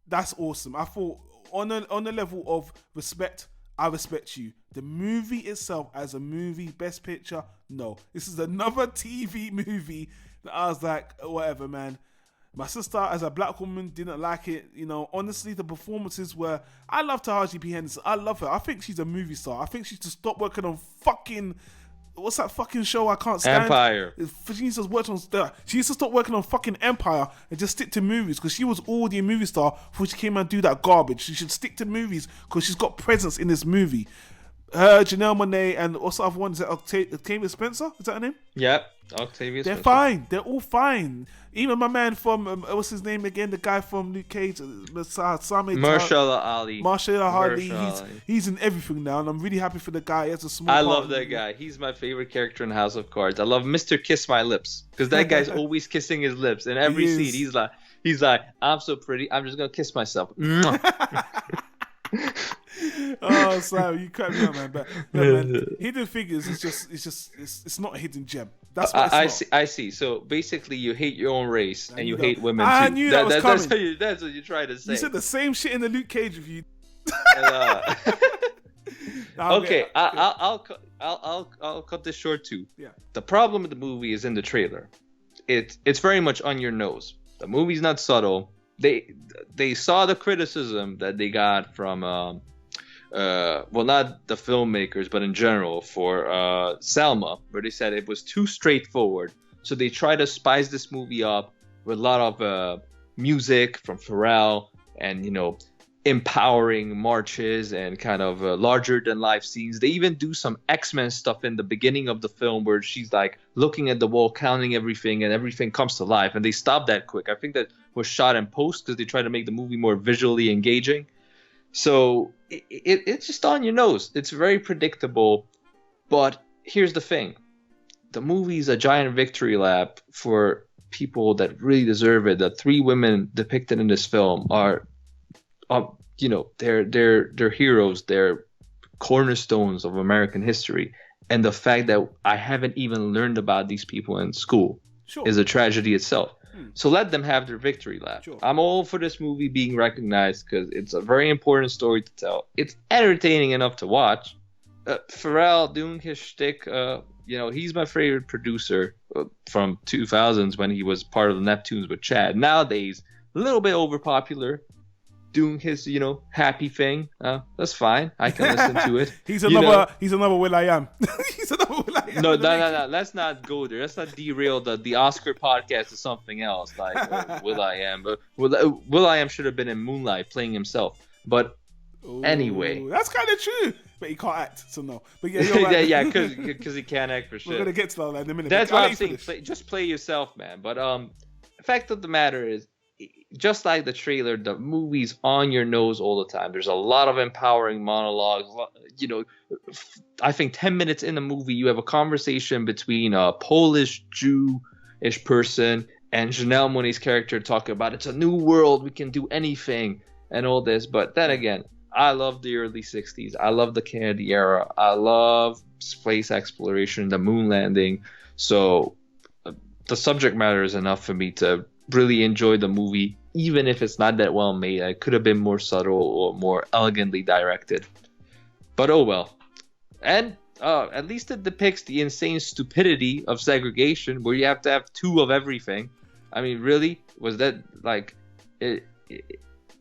that's awesome. I thought on a level of respect, I respect you. The movie itself, as a movie, best picture, no. This is another TV movie that I was like, whatever, man. My sister, as a black woman, didn't like it. Honestly, the performances were... I love Taraji P. Henderson. I love her. I think she's a movie star. I think she should stop working on fucking... What's that fucking show I can't stand? Empire. She needs to stop working on fucking Empire and just stick to movies, because she was already a movie star before she came and do that garbage. She should stick to movies because she's got presence in this movie. Janelle Monáe and also other ones, Octavia Spencer, is that her name? Yep, Octavia Spencer. They're fine. They're all fine. Even my man from what's his name again? The guy from Luke Cage, Mahershala Ali. Mahershala Ali. He's in everything now, and I'm really happy for the guy. He has a small. I love that guy. He's my favorite character in House of Cards. I love Mr. Kiss My Lips, because that guy's always kissing his lips in every scene. He's like, I'm so pretty. I'm just gonna kiss myself. Oh, sorry, you cut me out, man. But man, Hidden Figures is it's not a hidden gem. That's what I see. So basically, you hate your own race and you hate women I too. knew that was coming. That's what you're trying to say. You said the same shit in the Luke Cage review. Okay, I'll cut this short too. Yeah. The problem with the movie is in the trailer. It's very much on your nose. The movie's not subtle. They saw the criticism that they got from well, not the filmmakers, but in general for Selma, where they said it was too straightforward. So they tried to spice this movie up with a lot of music from Pharrell and, empowering marches and kind of larger than life scenes. They even do some X-Men stuff in the beginning of the film where she's like looking at the wall, counting everything, and everything comes to life. And they stopped that quick. I think that was shot in post because they tried to make the movie more visually engaging. So it's just on your nose. It's very predictable. But here's the thing. The movie's a giant victory lap for people that really deserve it. The three women depicted in this film are, they're heroes. They're cornerstones of American history. And the fact that I haven't even learned about these people in school is a tragedy itself. So let them have their victory lap. Sure. I'm all for this movie being recognized because it's a very important story to tell. It's entertaining enough to watch. Pharrell doing his shtick, he's my favorite producer from 2000s when he was part of the Neptunes with Chad. Nowadays, a little bit overpopular, doing his, happy thing. That's fine. I can listen to it. He's another Will I Am. He's another Will I Am. No. Let's not go there. Let's not derail the Oscar podcast to something else like Will I Am. But Will I Am should have been in Moonlight playing himself. But anyway, that's kind of true. But he can't act, so no. But yeah, you're right. yeah, because he can't act for shit. We're gonna get to that in a minute. That's what I'm saying. Just play yourself, man. But the fact of the matter is, just like the trailer, the movie's on your nose all the time. There's a lot of empowering monologues. I think 10 minutes in the movie, you have a conversation between a Polish Jewish person and Janelle Monáe's character talking about it's a new world, we can do anything, and all this. But then again, I love the early 60s. I love the Kennedy era. I love space exploration, the moon landing. So the subject matter is enough for me to really enjoy the movie, even if it's not that well made. It could have been more subtle or more elegantly directed. But oh well. And at least it depicts the insane stupidity of segregation, where you have to have two of everything. I mean, really? Was that like...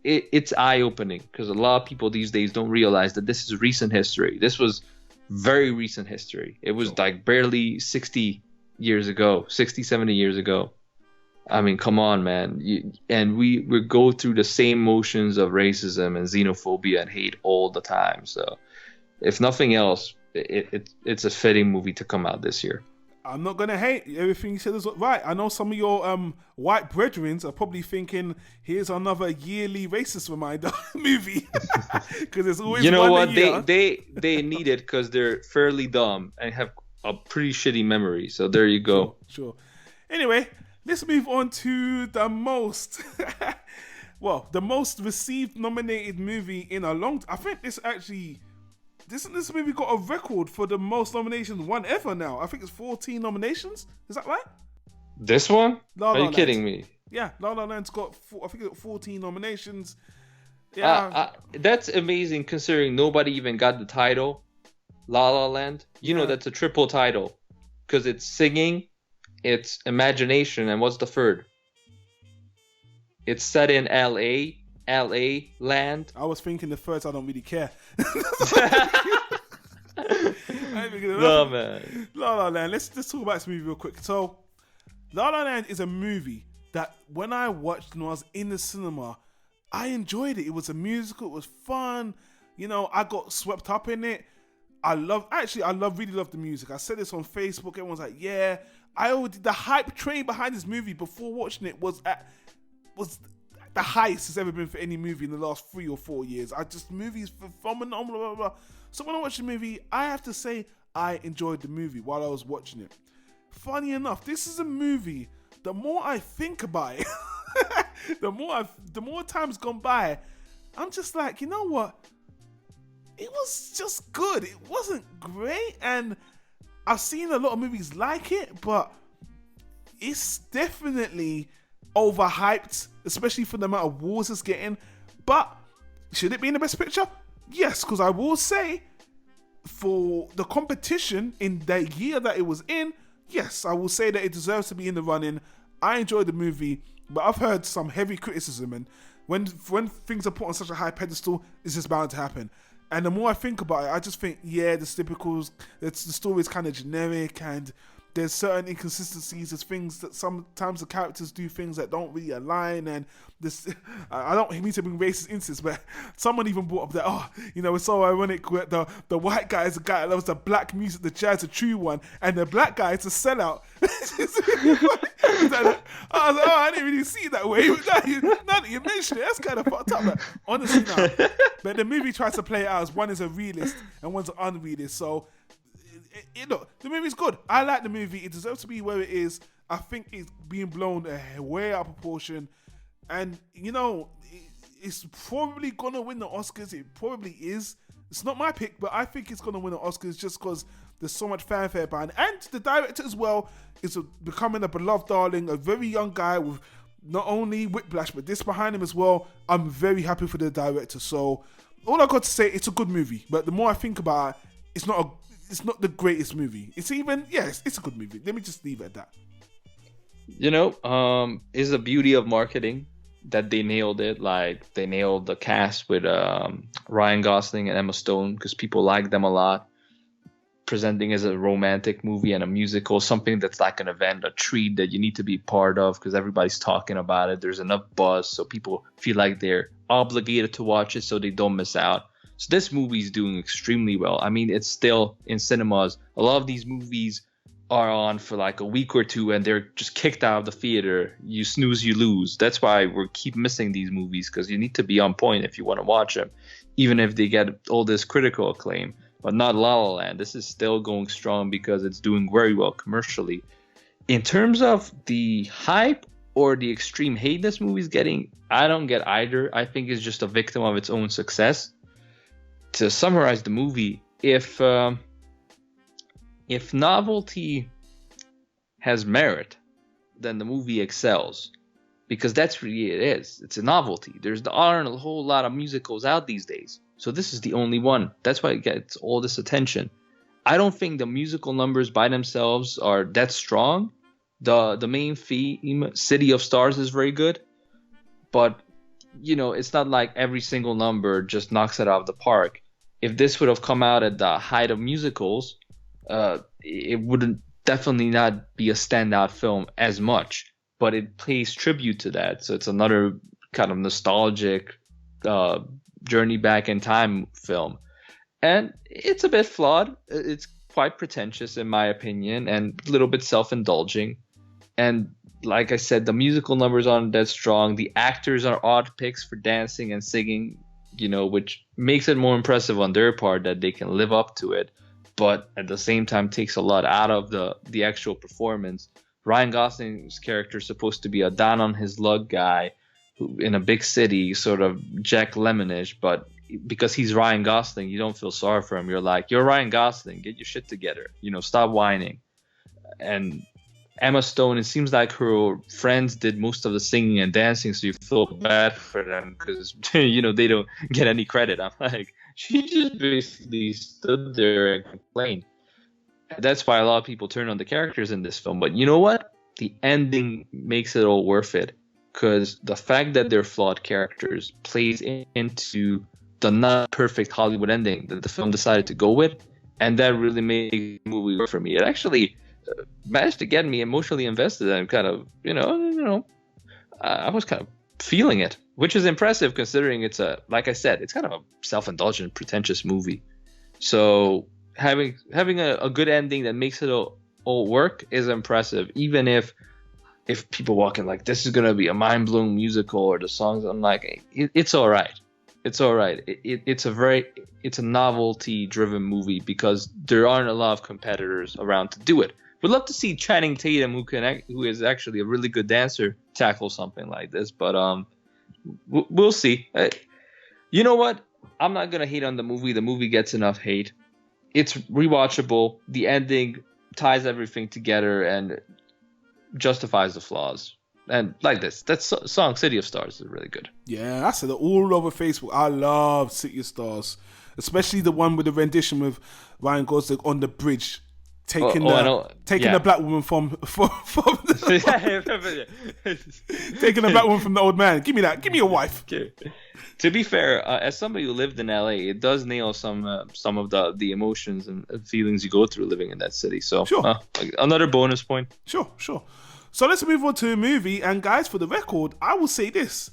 It's eye-opening, because a lot of people these days don't realize that this is recent history. This was very recent history. It was like barely 60 years ago, 60, 70 years ago. I mean, come on, man. We go through the same motions of racism and xenophobia and hate all the time. So if nothing else, it's a fitting movie to come out this year. I'm not going to hate. Everything you said is right. I know some of your white brethren are probably thinking, here's another yearly racist reminder movie. Because it's always one a year. They need it because they're fairly dumb and have a pretty shitty memory. So there you go. Sure. Anyway, let's move on to the most... the most received nominated movie in a long... I think this actually... This movie got a record for the most nominations one ever now. I think it's 14 nominations. Is that right? This one? Are you kidding me? Yeah, La La Land's got, I think it's 14 nominations. Yeah. That's amazing considering nobody even got the title, La La Land. You know that's a triple title. Because it's singing, it's imagination, and what's the third? It's set in LA land. I was thinking the first, I don't really care. No, man. La La Land. Let's talk about this movie real quick. So, La La Land is a movie that when I watched when I was in the cinema, I enjoyed it. It was a musical. It was fun. I got swept up in it. I really love the music. I said this on Facebook. Everyone's like, yeah. The hype train behind this movie before watching it was the highest it's ever been for any movie in the last 3 or 4 years. Movies phenomenal, blah, blah, blah. So when I watched the movie, I have to say I enjoyed the movie while I was watching it. Funny enough, this is a movie, the more I think about it, the more time's gone by, I'm just like, you know what? It was just good. It wasn't great, and I've seen a lot of movies like it, but it's definitely overhyped, especially for the amount of awards it's getting. But should it be in the best picture? Yes, because I will say for the competition in the year that it was in, yes, I will say that it deserves to be in the running. I enjoyed the movie, but I've heard some heavy criticism, and when things are put on such a high pedestal, it's just bound to happen. And the more I think about it, I just think, the story is kind of generic, and there's certain inconsistencies. There's things that sometimes the characters do things that don't really align, and this, I don't mean to bring racist instances, but someone even brought up that, it's so ironic where the white guy is a guy that loves the black music, the jazz, a true one, and the black guy is a sellout. I was like, I didn't really see it that way. Now that you mention it, that's kind of fucked up. But honestly, no. But the movie tries to play it out as one is a realist and one's an unrealist. So, the movie's good. I like the movie. It deserves to be where it is. I think it's being blown way out of proportion. And, it's probably going to win the Oscars. It probably is. It's not my pick, but I think it's going to win the Oscars just because there's so much fanfare behind it. And the director as well is becoming a beloved darling, a very young guy with not only whiplash, but this behind him as well. I'm very happy for the director. So all I got to say, it's a good movie. But the more I think about it, it's not the greatest movie. It's even, it's a good movie. Let me just leave it at that. Is the beauty of marketing that they nailed it. Like, they nailed the cast with Ryan Gosling and Emma Stone, because people like them a lot. Presenting as a romantic movie and a musical, something that's like an event, a treat that you need to be part of because everybody's talking about it. There's enough buzz, so people feel like they're obligated to watch it so they don't miss out. So this movie is doing extremely well. I mean, it's still in cinemas. A lot of these movies are on for like a week or two and they're just kicked out of the theater. You snooze, you lose. That's why we keep missing these movies, because you need to be on point if you want to watch them, even if they get all this critical acclaim. But not La La Land. This is still going strong because it's doing very well commercially. In terms of the hype or the extreme hate this movie's getting, I don't get either. I think it's just a victim of its own success. To summarize the movie, if novelty has merit, then the movie excels. Because that's really it is. It's a novelty. There aren't a whole lot of musicals out these days. So this is the only one. That's why it gets all this attention. I don't think the musical numbers by themselves are that strong. The main theme, City of Stars, is very good. But, it's not like every single number just knocks it out of the park. If this would have come out at the height of musicals, it wouldn't definitely not be a standout film as much. But it pays tribute to that. So it's another kind of nostalgic journey back in time film. And it's a bit flawed. It's quite pretentious in my opinion, and a little bit self-indulging. And like I said, the musical numbers aren't that strong. The actors are odd picks for dancing and singing, which makes it more impressive on their part that they can live up to it. But at the same time takes a lot out of the actual performance. Ryan Gosling's character is supposed to be a down on his luck guy who, in a big city, sort of Jack Lemmonish, but because he's Ryan Gosling, you don't feel sorry for him. You're like, you're Ryan Gosling, get your shit together, stop whining. And Emma Stone, it seems like her friends did most of the singing and dancing, so you feel bad for them because they don't get any credit. I'm like, she just basically stood there and complained. That's why a lot of people turn on the characters in this film. But you know what? The ending makes it all worth it, because the fact that they're flawed characters plays into the not perfect Hollywood ending that the film decided to go with, and that really made the movie work for me. It actually managed to get me emotionally invested and kind of, I was kind of feeling it, which is impressive considering it's like I said, it's kind of a self-indulgent, pretentious movie. So having a good ending that makes it all work is impressive, even if people walk in like, this is gonna be a mind-blowing musical, or the songs, I'm like, it's all right. It's all right. It's a novelty-driven movie because there aren't a lot of competitors around to do it. We'd love to see Channing Tatum, who is actually a really good dancer, tackle something like this, but we'll see. You know what? I'm not gonna hate on the movie. The movie gets enough hate. It's rewatchable. The ending ties everything together and justifies the flaws. And like this, that song City of Stars is really good. Yeah, I said it all over Facebook. I love City of Stars, especially the one with the rendition with Ryan Gosling on the bridge, taking the black woman from taking the black woman from the old man. Give me that. Give me a wife. Okay. To be fair, as somebody who lived in LA, it does nail some of the emotions and feelings you go through living in that city. So sure. Another bonus point. Sure. So let's move on to a movie. And guys, for the record, I will say this.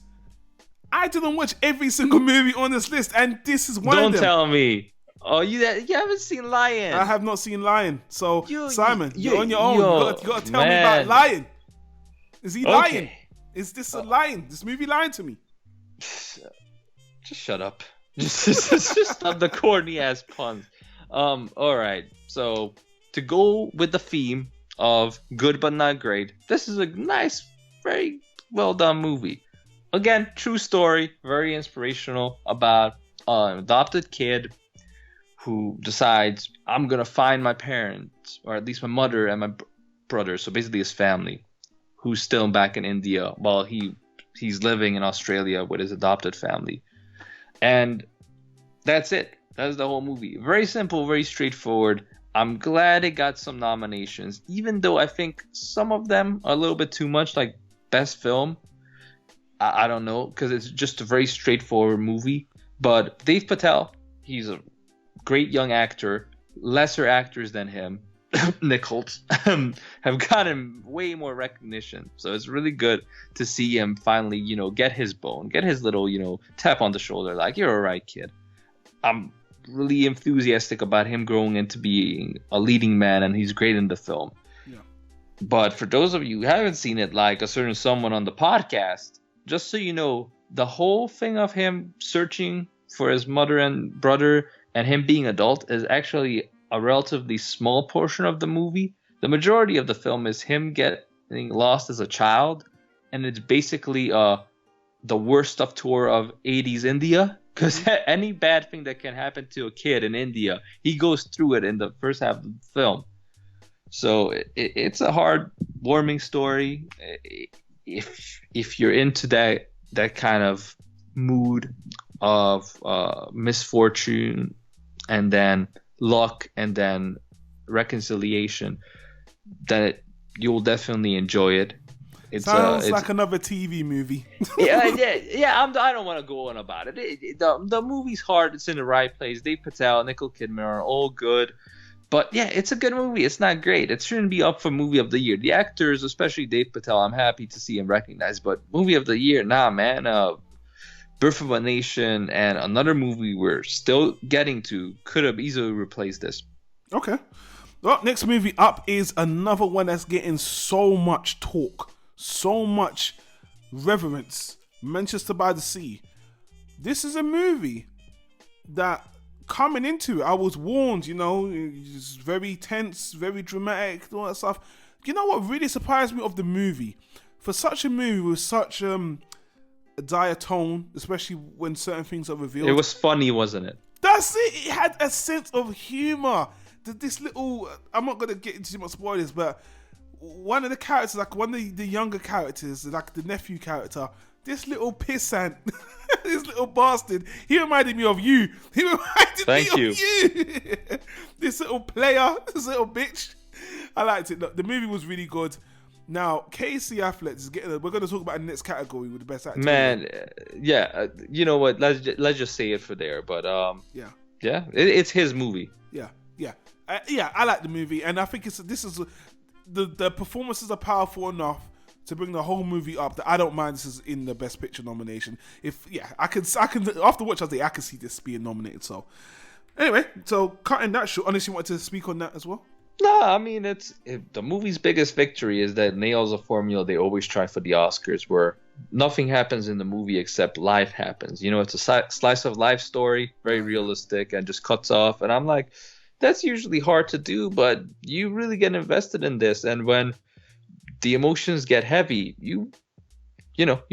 I didn't watch every single movie on this list, and this is one of them. Don't tell me. Oh, you haven't seen Lion. I have not seen Lion. So, Simon, you're on your own. You got to tell me about Lion. Is he lying? Is this a lion? This movie lying to me? Just shut up. Just stop the corny ass puns. All right. So to go with the theme of good but not great, this is a nice, very well done movie. Again, true story, very inspirational about an adopted kid who decides, I'm gonna find my parents, or at least my mother and my brother, so basically his family, who's still back in India while he's living in Australia with his adopted family. And that's it. That's the whole movie. Very simple, very straightforward. I'm glad it got some nominations, even though I think some of them are a little bit too much, like best film. I don't know, because it's just a very straightforward movie. But Dave Patel, he's a great young actor. Lesser actors than him, Nick Holt, have gotten way more recognition. So it's really good to see him finally, get his bone, get his little, tap on the shoulder, like, you're all right, kid. I'm really enthusiastic about him growing into being a leading man, and he's great in the film. Yeah. But for those of you who haven't seen it, like a certain someone on the podcast, just so you know, the whole thing of him searching for his mother and brother and him being adult is actually a relatively small portion of the movie. The majority of the film is him getting lost as a child, and it's basically the worst of tour of 80s India. Because any bad thing that can happen to a kid in India, he goes through it in the first half of the film. So it's a heartwarming story. If you're into that kind of mood of misfortune and then luck and then reconciliation, then you'll definitely enjoy it. Sounds like another TV movie. yeah. I don't want to go on about it. The movie's hard. It's in the right place. Dave Patel, Nicole Kidman are all good. But yeah, it's a good movie. It's not great. It shouldn't be up for movie of the year. The actors, especially Dave Patel, I'm happy to see him recognized. But movie of the year, nah, man. Birth of a Nation and another movie we're still getting to could have easily replaced this. Okay. Well, next movie up is another one that's getting so much talk. So much reverence. Manchester by the Sea. This is a movie that coming into it, I was warned, it's very tense, very dramatic, all that stuff. You know what really surprised me of the movie? For such a movie with such a dire tone, especially when certain things are revealed. It was funny, wasn't it? That's it. It had a sense of humor. This little, I'm not going to get into too much spoilers, but one of the characters, like one of the younger characters, like the nephew character, this little pissant, this little bastard, he reminded me of you. He reminded me of you. This little player, this little bitch. I liked it. Look, the movie was really good. Now, Casey Affleck is getting. We're going to talk about the next category with the best actor. Man, yeah. You know what? Let's just say it for there. But yeah, it's his movie. Yeah. I like the movie, and I think the performances are powerful enough to bring the whole movie up that I don't mind this is in the Best Picture nomination. I can after watch I can see this being nominated. So anyway, cutting that short, unless you wanted to speak on that as well. No, I mean the movie's biggest victory is that it nails a formula they always try for the Oscars, where nothing happens in the movie except life happens. It's a slice of life story, very realistic, and just cuts off. And I'm like, that's usually hard to do, but you really get invested in this, and when the emotions get heavy, you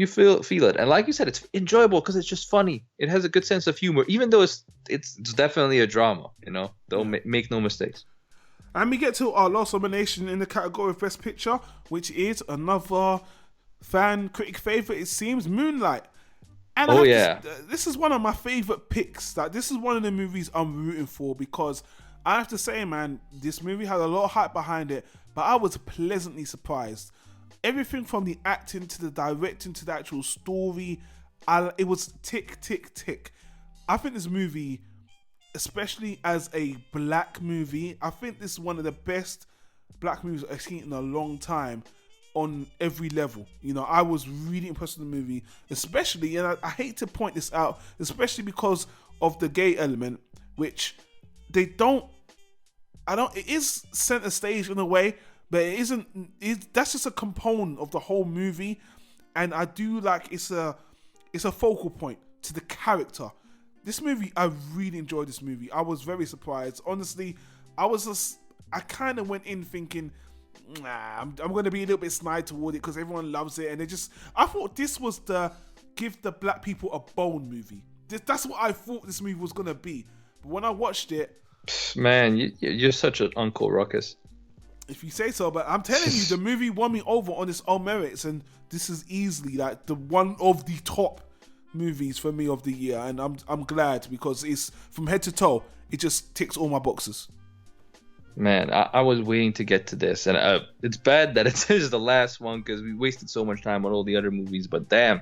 feel it. And like you said, it's enjoyable because it's just funny. It has a good sense of humor, even though it's definitely a drama. Don't make no mistakes. And we get to our last nomination in the category of Best Picture, which is another fan critic favorite, it seems, Moonlight. And this is one of my favorite picks. This is one of the movies I'm rooting for, because I have to say, man, this movie had a lot of hype behind it, but I was pleasantly surprised. Everything from the acting to the directing to the actual story, it was tick, tick, tick. I think this movie, especially as a black movie, I think this is one of the best black movies I've seen in a long time on every level. I was really impressed with the movie, especially, and I hate to point this out, especially because of the gay element, which it is center stage in a way, but it isn't. That's just a component of the whole movie, and I do like it's a focal point to the character. This movie, I really enjoyed this movie. I was very surprised. Honestly, I kind of went in thinking, I'm going to be a little bit snide toward it because everyone loves it, and I thought this was the give the black people a bone movie. That's what I thought this movie was going to be. But when I watched it, man, you're such an Uncle Ruckus. If you say so, but I'm telling you, the movie won me over on its own merits, and this is easily like the one of the top movies for me of the year, and I'm glad because it's from head to toe. It just ticks all my boxes. Man, I was waiting to get to this, and it's bad that it is the last one because we wasted so much time on all the other movies. But damn,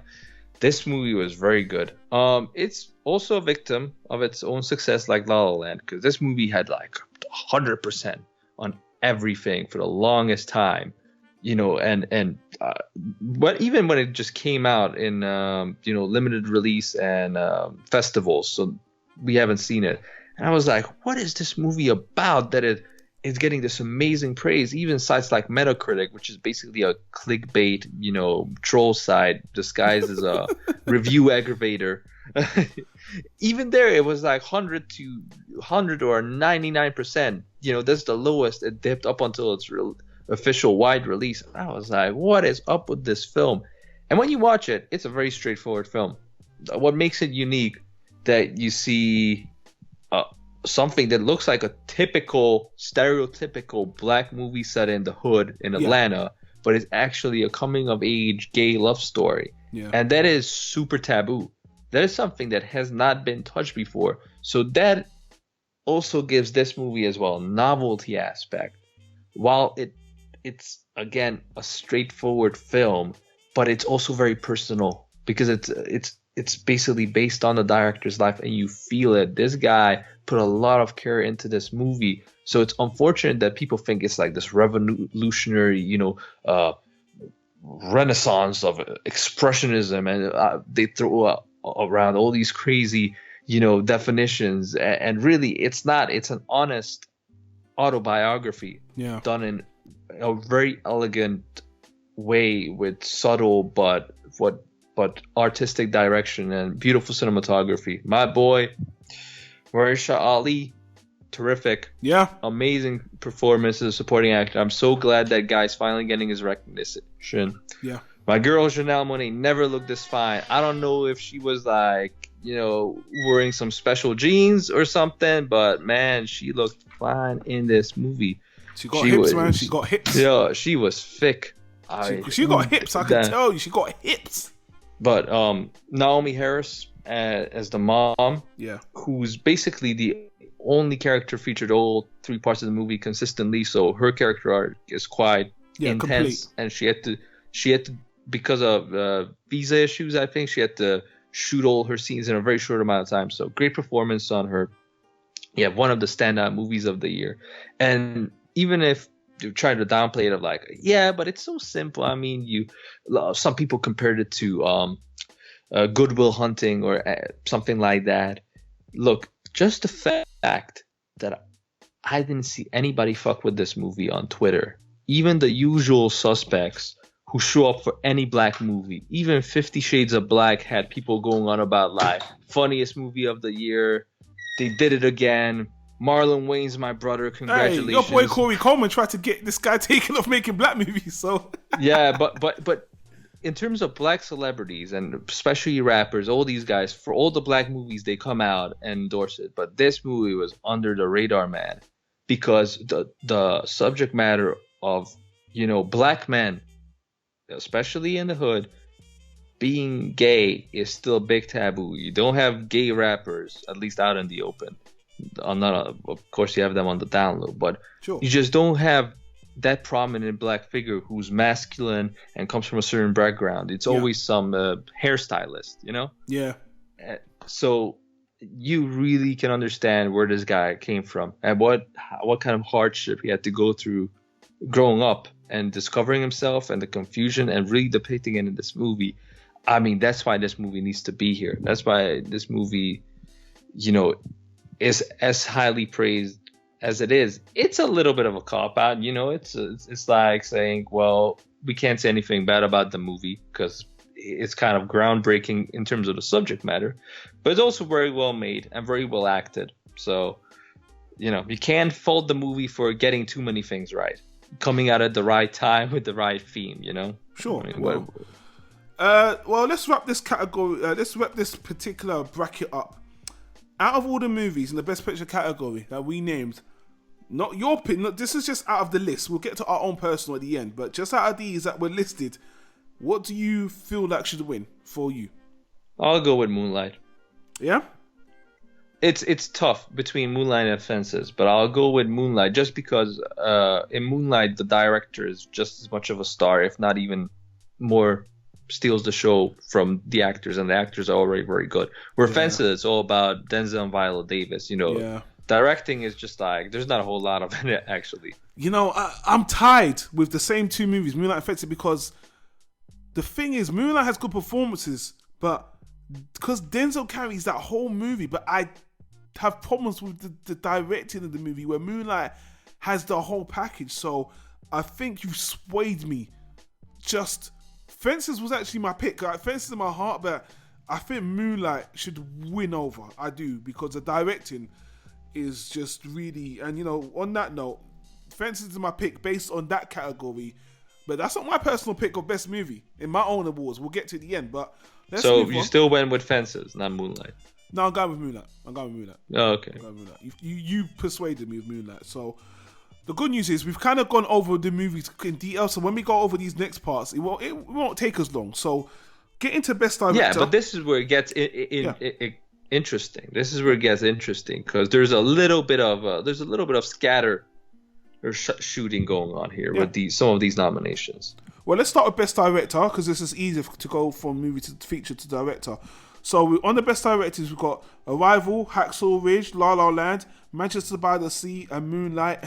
this movie was very good. It's also a victim of its own success, like La La Land, because this movie had like 100% on everything for the longest time, you know. But even when it just came out in limited release and festivals, so we haven't seen it. And I was like, what is this movie about that it is getting this amazing praise? Even sites like Metacritic, which is basically a clickbait, troll site disguised as a review aggravator. Even there, it was like 100 or 99%. That's the lowest it dipped up until its official wide release. And I was like, what is up with this film? And when you watch it, it's a very straightforward film. What makes it unique that you see something that looks like a stereotypical black movie set in the hood in Atlanta, but it's actually a coming-of-age gay love story. Yeah. And that is super taboo. That is something that has not been touched before. So that also gives this movie as well a novelty aspect. While it's again a straightforward film, but it's also very personal because it's basically based on the director's life, and you feel it. This guy put a lot of care into this movie, so it's unfortunate that people think it's like this revolutionary, renaissance of expressionism, and they throw around all these crazy, definitions, and really it's not. It's an honest autobiography done in a very elegant way with subtle but artistic direction and beautiful cinematography. My boy Mahershala Ali, terrific. Yeah. Amazing performance as a supporting actor. I'm so glad that guy's finally getting his recognition. Yeah. My girl Janelle Monáe never looked this fine. I don't know if she was like, wearing some special jeans or something, but man, she looked fine in this movie. She got hips, man. She got hips. Yeah, she was thick. She got hips. I can tell you, she got hips. But Naomi Harris as the mom, who's basically the only character featured all three parts of the movie consistently. So her character arc is quite intense, complete. And she had to because of visa issues, I think she had to shoot all her scenes in a very short amount of time. So great performance on her. Yeah, one of the standout movies of the year. And even if you try to downplay it of like, but it's so simple. I mean, some people compared it to Good Will Hunting or something like that. Look, just the fact that I didn't see anybody fuck with this movie on Twitter, even the usual suspects who show up for any black movie, even 50 Shades of Black had people going on about like funniest movie of the year. They did it again. Marlon Wayne's my brother. Congratulations. Hey, your boy Corey Coleman tried to get this guy taken off making black movies. So yeah, but in terms of black celebrities and especially rappers, all these guys, for all the black movies, they come out and endorse it. But this movie was under the radar, man, because the subject matter of black men, especially in the hood, being gay is still a big taboo. You don't have gay rappers, at least out in the open. Of course, you have them on the down low, but sure. You just don't have that prominent black figure who's masculine and comes from a certain background. It's always some hairstylist, Yeah. So you really can understand where this guy came from and what kind of hardship he had to go through growing up and discovering himself and the confusion and really depicting it in this movie. I mean, that's why this movie needs to be here. That's why this movie, is as highly praised as it is. It's a little bit of a cop-out, it's like saying, well, we can't say anything bad about the movie because it's kind of groundbreaking in terms of the subject matter, but it's also very well made and very well acted. So, you can't fault the movie for getting too many things right, coming out at the right time with the right theme, Sure. I mean, well, let's wrap this category, let's wrap this particular bracket up. Out of all the movies in the Best Picture category that we named, not your pick, this is just out of the list. We'll get to our own personal at the end, but just out of these that were listed, what do you feel like should win for you? I'll go with Moonlight. Yeah? It's tough between Moonlight and Fences, but I'll go with Moonlight just because in Moonlight the director is just as much of a star, if not even more, steals the show from the actors, and the actors are already very good. Where Fences, it's all about Denzel and Viola Davis. Directing is just like there's not a whole lot of it actually. I'm tied with the same two movies, Moonlight and Fences, because the thing is, Moonlight has good performances, but because Denzel carries that whole movie, but I have problems with the directing of the movie, where Moonlight has the whole package. So I think you've swayed me. Just Fences was actually my pick. Fences in my heart, but I think Moonlight should win over. I do, because the directing is just really, and on that note, Fences is my pick based on that category. But that's not my personal pick of best movie in my own awards. We'll get to the end, but let's so move you on. Still went with Fences, not Moonlight. No, I'm going with Moonlight. Oh, okay. You persuaded me with Moonlight. So the good news is we've kind of gone over the movies in detail. So when we go over these next parts, it won't take us long. So get into best director. Yeah, but this is where it gets interesting. This is where it gets interesting because there's a little bit of scatter or shooting going on here with some of these nominations. Well, let's start with best director because this is easier to go from movie to feature to director. So on the best directors, we've got Arrival, Hacksaw Ridge, La La Land, Manchester by the Sea, and Moonlight.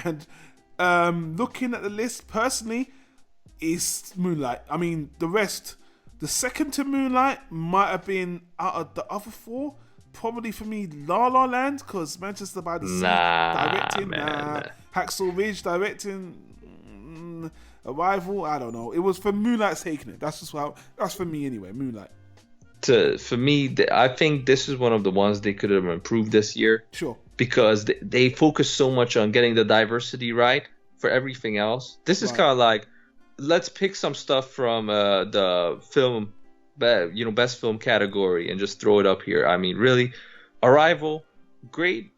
And looking at the list, personally, is Moonlight. I mean, the rest, the second to Moonlight might have been out of the other four. Probably for me, La La Land, because Manchester by the Sea directing, Hacksaw Ridge directing, Arrival, I don't know. It was for Moonlight's taking it. That's for me anyway, Moonlight. For me, I think this is one of the ones they could have improved this year. Sure. Because they focus so much on getting the diversity right for everything else. This is kind of like, let's pick some stuff from the film, best film category and just throw it up here. I mean, really, Arrival, great.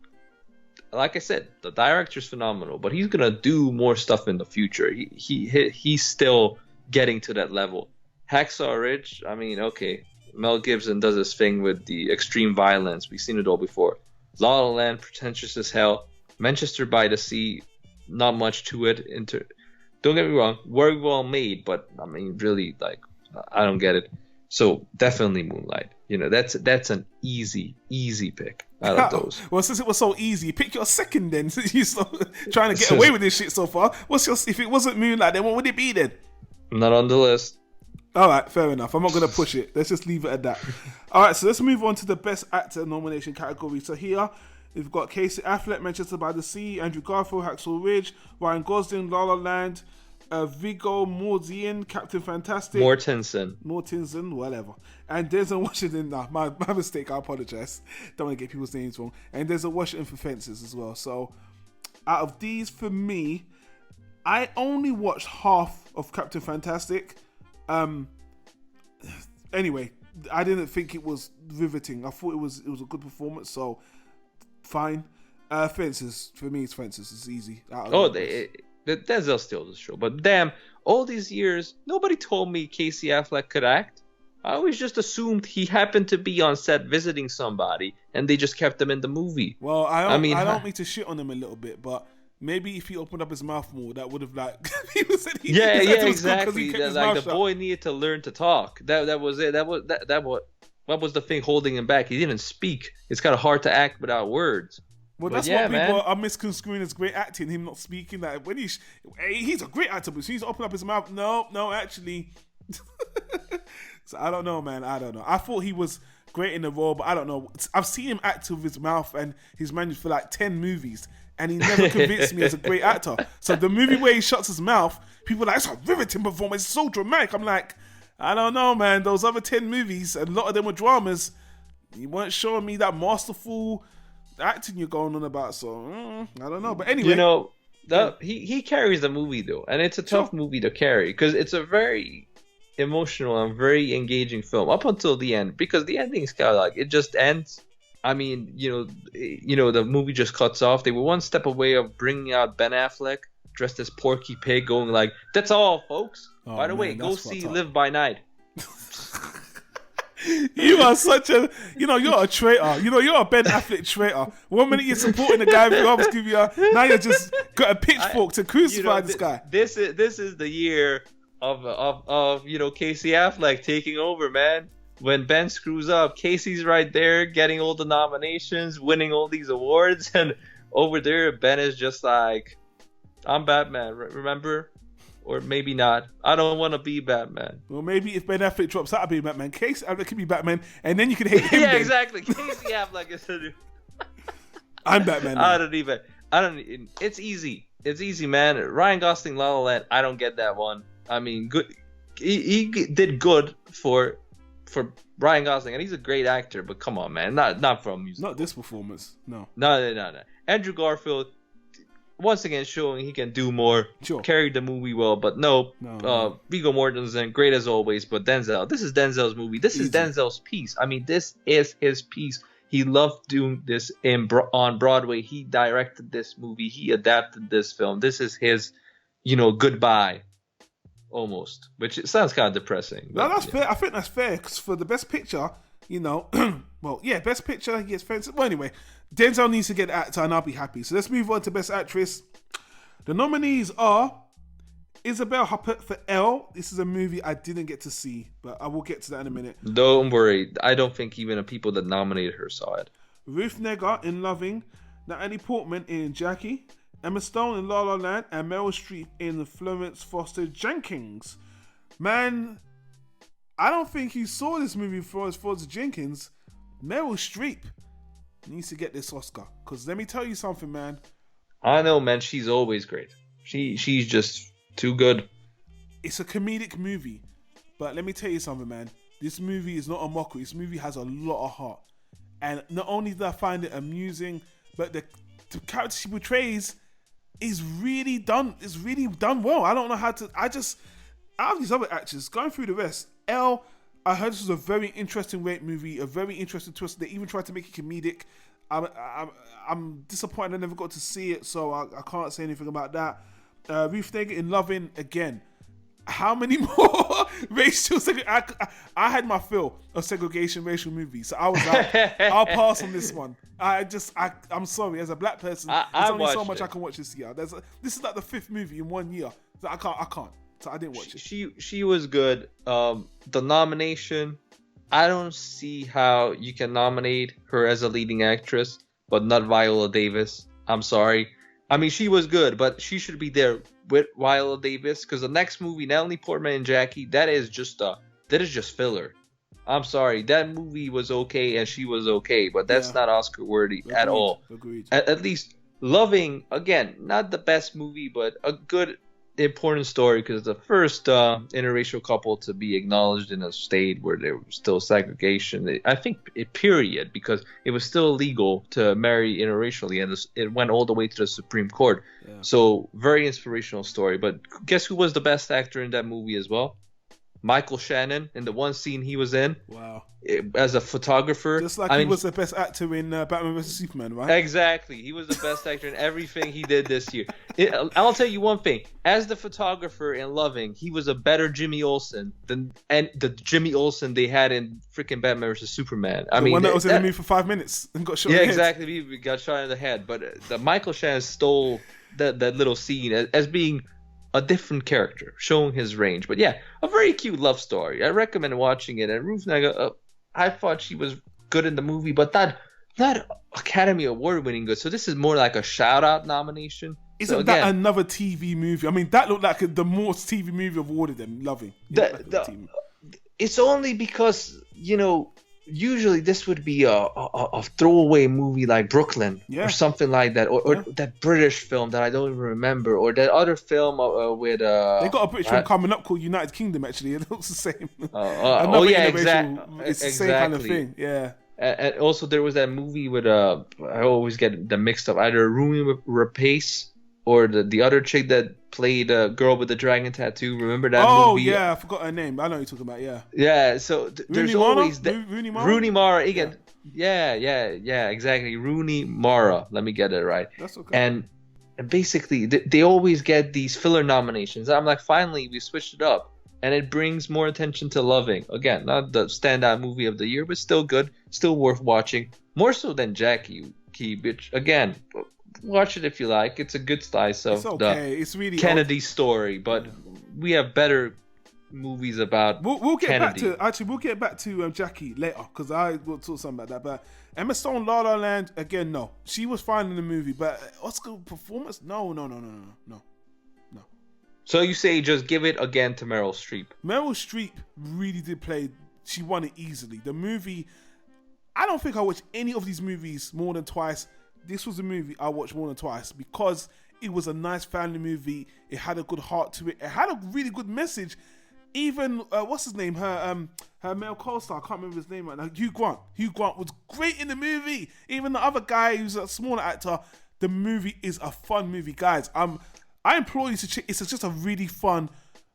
Like I said, the director's phenomenal, but he's gonna do more stuff in the future. He's still getting to that level. Hacksaw Ridge, I mean, okay. Mel Gibson does his thing with the extreme violence. We've seen it all before. La La Land, pretentious as hell. Manchester by the Sea, not much to it. Don't get me wrong, very well made, but I mean, really, like, I don't get it. So definitely Moonlight. That's an easy pick out of those. Well, since it was so easy, pick your second then. Since you're trying to get away with this shit so far, if it wasn't Moonlight, then what would it be then? Not on the list. All right, fair enough. I'm not going to push it. Let's just leave it at that. All right, so let's move on to the best actor nomination category. So here, we've got Casey Affleck, Manchester by the Sea, Andrew Garfield, Hacksaw Ridge, Ryan Gosling, La La Land, Viggo Mortensen, Captain Fantastic. Mortensen, whatever. And Denzel Washington, my mistake, I apologize. Don't want to get people's names wrong. And Denzel Washington for Fences as well. So out of these, for me, I only watched half of Captain Fantastic. Anyway, I didn't think it was riveting. I thought it was a good performance, so fine. Fences, for me, it's Fences. It's easy. Denzel steals the show, but damn, all these years, nobody told me Casey Affleck could act. I always just assumed he happened to be on set visiting somebody, and they just kept him in the movie. Well, I don't mean to shit on him a little bit, but maybe if he opened up his mouth more, that would have exactly. The boy needed to learn to talk. That was it. What was the thing holding him back? He didn't speak. It's kind of hard to act without words. Well, that's what people are misconstruing as great acting. Him not speaking. That when he's a great actor, but he's opened up his mouth. No, actually. So I don't know, man. I don't know. I thought he was great in the role, but I don't know. I've seen him act with his mouth and his managed for like 10 movies. And he never convinced me as a great actor. So the movie where he shuts his mouth, people are like, it's a riveting performance. It's so dramatic. I'm like, I don't know, man. Those other 10 movies, a lot of them were dramas. You weren't showing me that masterful acting you're going on about. So, I don't know. But anyway. He carries the movie, though. And it's a tough movie to carry. Because it's a very emotional and very engaging film. Up until the end. Because the ending is kind of like, it just ends. I mean, the movie just cuts off. They were one step away of bringing out Ben Affleck dressed as Porky Pig, going like, "That's all, folks." By the way, go see Live by Night. You are such a, you're a traitor. You're a Ben Affleck traitor. 1 minute you're supporting the guy who helps give you now you're just got a pitchfork to crucify this guy. This is the year of Casey Affleck taking over, man. When Ben screws up, Casey's right there getting all the nominations, winning all these awards, and over there Ben is just like, I'm Batman, remember? Or maybe not. I don't want to be Batman. Well, maybe if Ben Affleck drops out of being Batman, Casey Affleck can be Batman, and then you can hate him. Yeah, exactly. Casey Affleck is the I'm Batman. Now. I don't. It's easy. It's easy, man. Ryan Gosling, La La Land. I don't get that one. I mean, good. He did good for Ryan Gosling, and he's a great actor. But come on, man, not from music. Not this performance. No. No. Andrew Garfield, once again showing he can do more. Sure. Carried the movie well, but no. Viggo Mortensen, great as always. But Denzel, this is Denzel's movie. This is Denzel's piece. I mean, this is his piece. He loved doing this on Broadway. He directed this movie. He adapted this film. This is his, goodbye. Almost, which it sounds kind of depressing. No, that's fair. I think that's fair because for the best picture, best picture, he gets Fences. Well, anyway, Denzel needs to get the actor, and I'll be happy. So let's move on to best actress. The nominees are Isabelle Huppert for Elle. This is a movie I didn't get to see, but I will get to that in a minute. Don't worry, I don't think even the people that nominated her saw it. Ruth Negga in Loving, Natalie Portman in Jackie, Emma Stone in La La Land, and Meryl Streep in Florence Foster Jenkins. Man, I don't think you saw this movie, Florence Foster Jenkins. Meryl Streep needs to get this Oscar. Because let me tell you something, man. I know, man. She's always great. She's just too good. It's a comedic movie. But let me tell you something, man. This movie is not a mockery. This movie has a lot of heart. And not only did I find it amusing, but the character she portrays is really done. It's really done well. I don't know how to. Out of these other actors, going through the rest, Elle, I heard this was a very interesting rape movie, a very interesting twist. They even tried to make it comedic. I'm disappointed I never got to see it, so I can't say anything about that. Ruth Negga in Loving, again. How many more racial I had my fill of segregation racial movies, so I was like, I'll pass on this one. I'm sorry, as a black person, there's only so much I can watch this year. This is like the 5th movie in 1 year. So I can't. So I didn't watch it. She was good. The nomination, I don't see how you can nominate her as a leading actress, but not Viola Davis. I'm sorry. I mean, she was good, but she should be there with Viola Davis, because the next movie, Natalie Portman and Jackie, that is just filler. I'm sorry, that movie was okay and she was okay, but that's not Oscar worthy at all. Agreed. At least Loving, again, not the best movie, but a good, important story, because the first interracial couple to be acknowledged in a state where there was still segregation, I think, period, because it was still illegal to marry interracially, and it went all the way to the Supreme Court. Yeah. So very inspirational story. But guess who was the best actor in that movie as well? Michael Shannon, in the one scene he was in. Wow. As a photographer. Just like he was the best actor in Batman vs. Superman, right? Exactly. He was the best actor in everything he did this year. I'll tell you one thing. As the photographer in Loving, he was a better Jimmy Olsen than the Jimmy Olsen they had in freaking Batman vs. Superman. The one that was in the movie for 5 minutes and got shot in the head. Exactly. He got shot in the head. But the Michael Shannon stole that little scene as being a different character, showing his range. But yeah, a very cute love story. I recommend watching it. And Ruth Negga, I thought she was good in the movie, but not Academy Award winning good. So this is more like a shout out nomination. Isn't that another TV movie? I mean, that looked like the most TV movie awarded them. Loving. It's only because, usually this would be a throwaway movie like Brooklyn or something like that, or that British film that I don't even remember, or that other film with they got a British film coming up called United Kingdom. Actually, it looks the same. Exactly. It's the same kind of thing. Yeah. And also there was that movie with I always get them mixed up, either Rooney Rapace or the other chick that played a girl with the dragon tattoo. Remember that movie? Oh, yeah, I forgot her name. I know what you're talking about, yeah. Yeah, so there's always... Rooney Mara? Rooney Mara, again. Yeah, exactly. Rooney Mara. Let me get it right. That's okay. And basically, they always get these filler nominations. I'm like, finally, we switched it up. and it brings more attention to Loving. Again, not the standout movie of the year, but still good, still worth watching. More so than Jackie, which again, watch it if you like. It's a good slice of it's really Kennedy story, but we have better movies about we'll get Kennedy. we'll get back to Jackie later, because I will talk something about that. But Emma Stone, La La Land, again, no, she was fine in the movie, but Oscar performance, no. So you say just give it again to Meryl Streep. Meryl Streep really did play. She won it easily. The movie, I don't think I watched any of these movies more than twice. This was a movie I watched more than twice because it was a nice family movie. It had a good heart to it. It had a really good message. Even what's his name? Her male co-star, I can't remember his name right now. Hugh Grant. Hugh Grant was great in the movie. Even the other guy who's a smaller actor. The movie is a fun movie, guys. I implore you to check. It's just a really fun,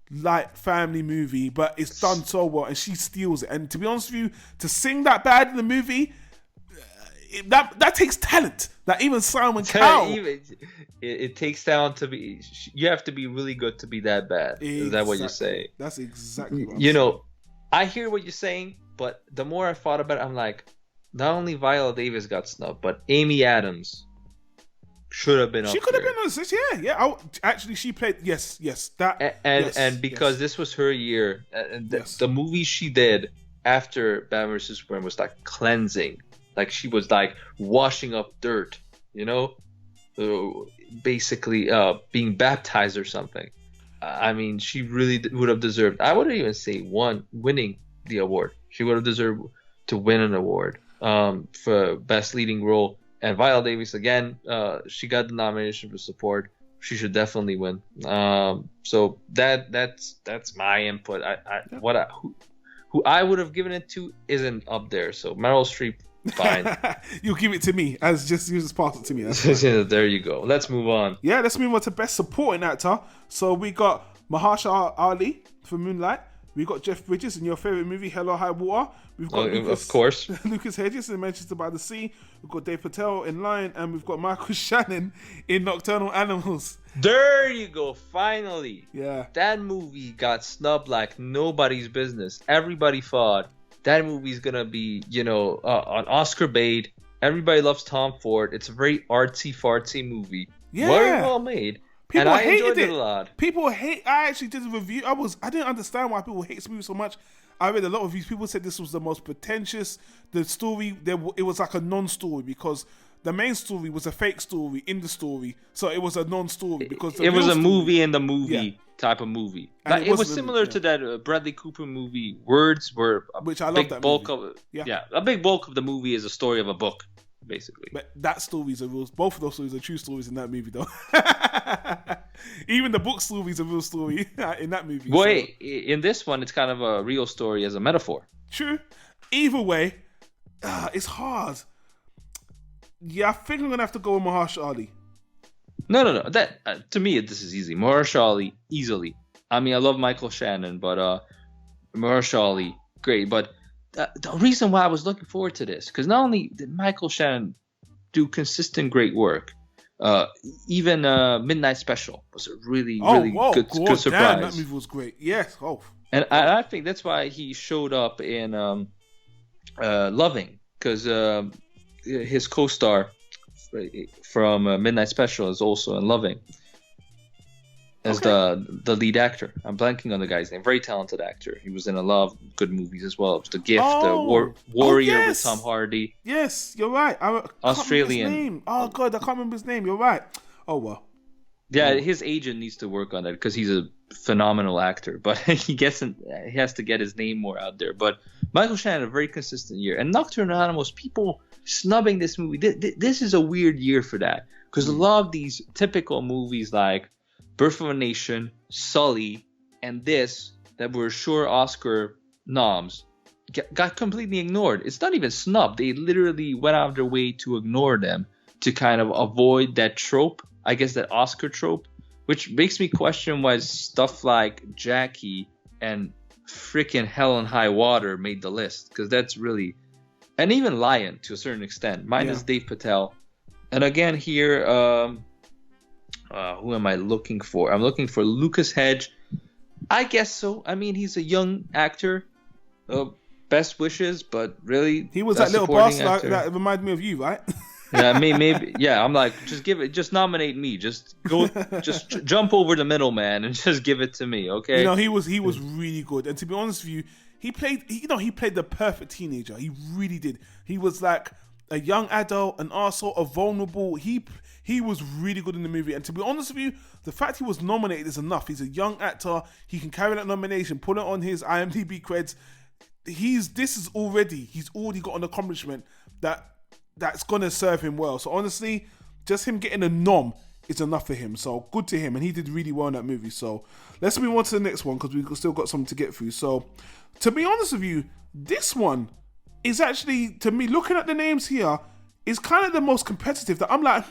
light family movie, but it's done so well, and she steals it. And to be honest with you, to sing that bad in the movie, that takes talent. That even Simon Cowell. It takes talent to be. You have to be really good to be that bad. Exactly. Is that what you're saying? That's exactly what I'm saying. I hear what you're saying, but the more I thought about it, I'm like, not only Viola Davis got snubbed, but Amy Adams should have been. She could have been on this. Yeah. Actually, she played. Yes. And because this was her year, and the movie she did after Batman vs Superman was like cleansing. Like she was like washing up dirt, basically being baptized or something. I mean, she really would have deserved. I wouldn't even say winning the award. She would have deserved to win an award for best leading role. And Viola Davis, again, she got the nomination for support. She should definitely win. So that's my input. Who I would have given it to isn't up there. So Meryl Streep, fine. You'll give it to me. You just pass it to me. There you go. Let's move on. Yeah, let's move on to best supporting actor. So we got Mahershala Ali for Moonlight. We got Jeff Bridges in your favorite movie, Hell or High Water. We've got of course, Lucas Hedges in Manchester by the Sea. We've got Dave Patel in Lion, and we've got Michael Shannon in Nocturnal Animals. There you go, finally. Yeah. That movie got snubbed like nobody's business. Everybody thought that movie's gonna be, an Oscar bait. Everybody loves Tom Ford. It's a very artsy-fartsy movie. Yeah. Very well made. People and I hated enjoyed it a lot. I actually did a review. I didn't understand why people hate this movie so much. I read a lot of reviews. People said this was the most pretentious. The story, it was like a non-story because the main story was a fake story in the story. So it was a non-story because it was a movie in the movie type of movie. Like, it was similar to that Bradley Cooper movie, Words, where which I love that movie. A big bulk of the movie is a story of a book. Basically, but that stories are real. Both of those stories are true stories in that movie, though. Even the book story is a real story in that movie. Wait, in this one, it's kind of a real story as a metaphor. True. Either way, it's hard. Yeah, I think I'm gonna have to go with Mahershala Ali. No. That to me, this is easy. Mahershala Ali, easily. I mean, I love Michael Shannon, but Mahershala Ali, great, but. The reason why I was looking forward to this, because not only did Michael Shannon do consistent great work, even Midnight Special was a really good surprise. Damn, that movie was great. Yes. And I think that's why he showed up in Loving, because his co-star from Midnight Special is also in Loving as the lead actor. I'm blanking on the guy's name. Very talented actor. He was in a lot of good movies as well. The Gift, Warrior with Tom Hardy. Yes, you're right. Australian. Oh God, I can't remember his name. You're right. Oh well. Yeah, his agent needs to work on that because he's a phenomenal actor, but he has to get his name more out there. But Michael Shannon, a very consistent year. And Nocturnal Animals, people snubbing this movie. This is a weird year for that because a lot of these typical movies like Birth of a Nation, Sully, and this that were sure Oscar noms got completely ignored. It's not even snubbed. They literally went out of their way to ignore them to kind of avoid that trope, I guess that Oscar trope, which makes me question why stuff like Jackie and freaking Hell and High Water made the list, because that's really, and even Lion to a certain extent, minus Dave Patel. And again here, who am I looking for? I'm looking for Lucas Hedge. I guess so. I mean, he's a young actor. Best wishes, but really, he was that little bastard that reminded me of you, right? Yeah, maybe. Yeah, I'm like, just nominate me. Just jump over the middleman and just give it to me, okay? You know, he was really good, and to be honest with you, he played the perfect teenager. He really did. He was like a young adult and also a vulnerable. He was really good in the movie, and to be honest with you, the fact he was nominated is enough. He's a young actor. He can carry that nomination, put it on his IMDb creds. He's already got an accomplishment that's gonna serve him well. So honestly, just him getting a nom is enough for him. So good to him, and he did really well in that movie. So let's move on to the next one because we've still got something to get through. So to be honest with you, this one is actually, to me, looking at the names here, is kind of the most competitive. That I'm like,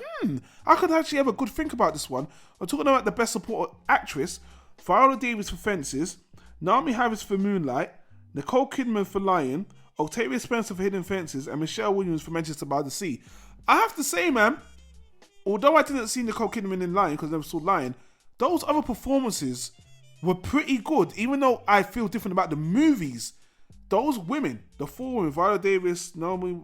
I could actually have a good think about this one. I'm talking about the best supporting actress: Viola Davis for Fences, Naomi Harris for Moonlight, Nicole Kidman for Lion, Octavia Spencer for Hidden Fences, and Michelle Williams for Manchester by the Sea. I have to say, man, although I didn't see Nicole Kidman in Lion because I never saw Lion, those other performances were pretty good. Even though I feel different about the movies, those women, the four women, Viola Davis, Naomi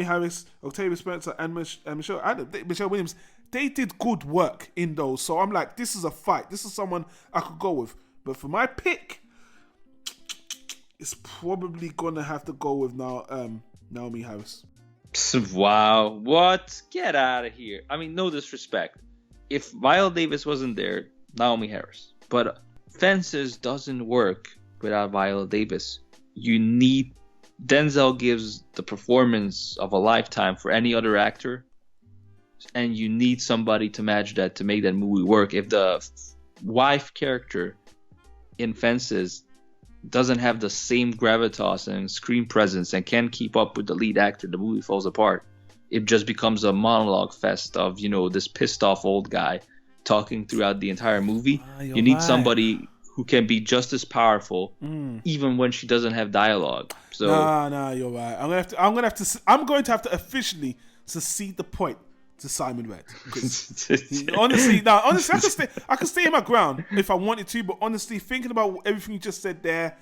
Harris, Octavia Spencer, and Michelle Williams, they did good work in those. So I'm like, this is a fight. This is someone I could go with. But for my pick, it's probably gonna have to go with Naomi Harris. Wow, what? Get out of here. I mean, no disrespect. If Viola Davis wasn't there, Naomi Harris. But Fences doesn't work without Viola Davis. Denzel gives the performance of a lifetime for any other actor, and you need somebody to match that to make that movie work. If the wife character in Fences doesn't have the same gravitas and screen presence and can't keep up with the lead actor, the movie falls apart. It just becomes a monologue fest of, this pissed off old guy talking throughout the entire movie. You need somebody who can be just as powerful even when she doesn't have dialogue. So nah, you're right. I'm going to have to officially secede the point to Simon Red. Honestly, I could stay in my ground if I wanted to, but honestly, thinking about everything you just said there,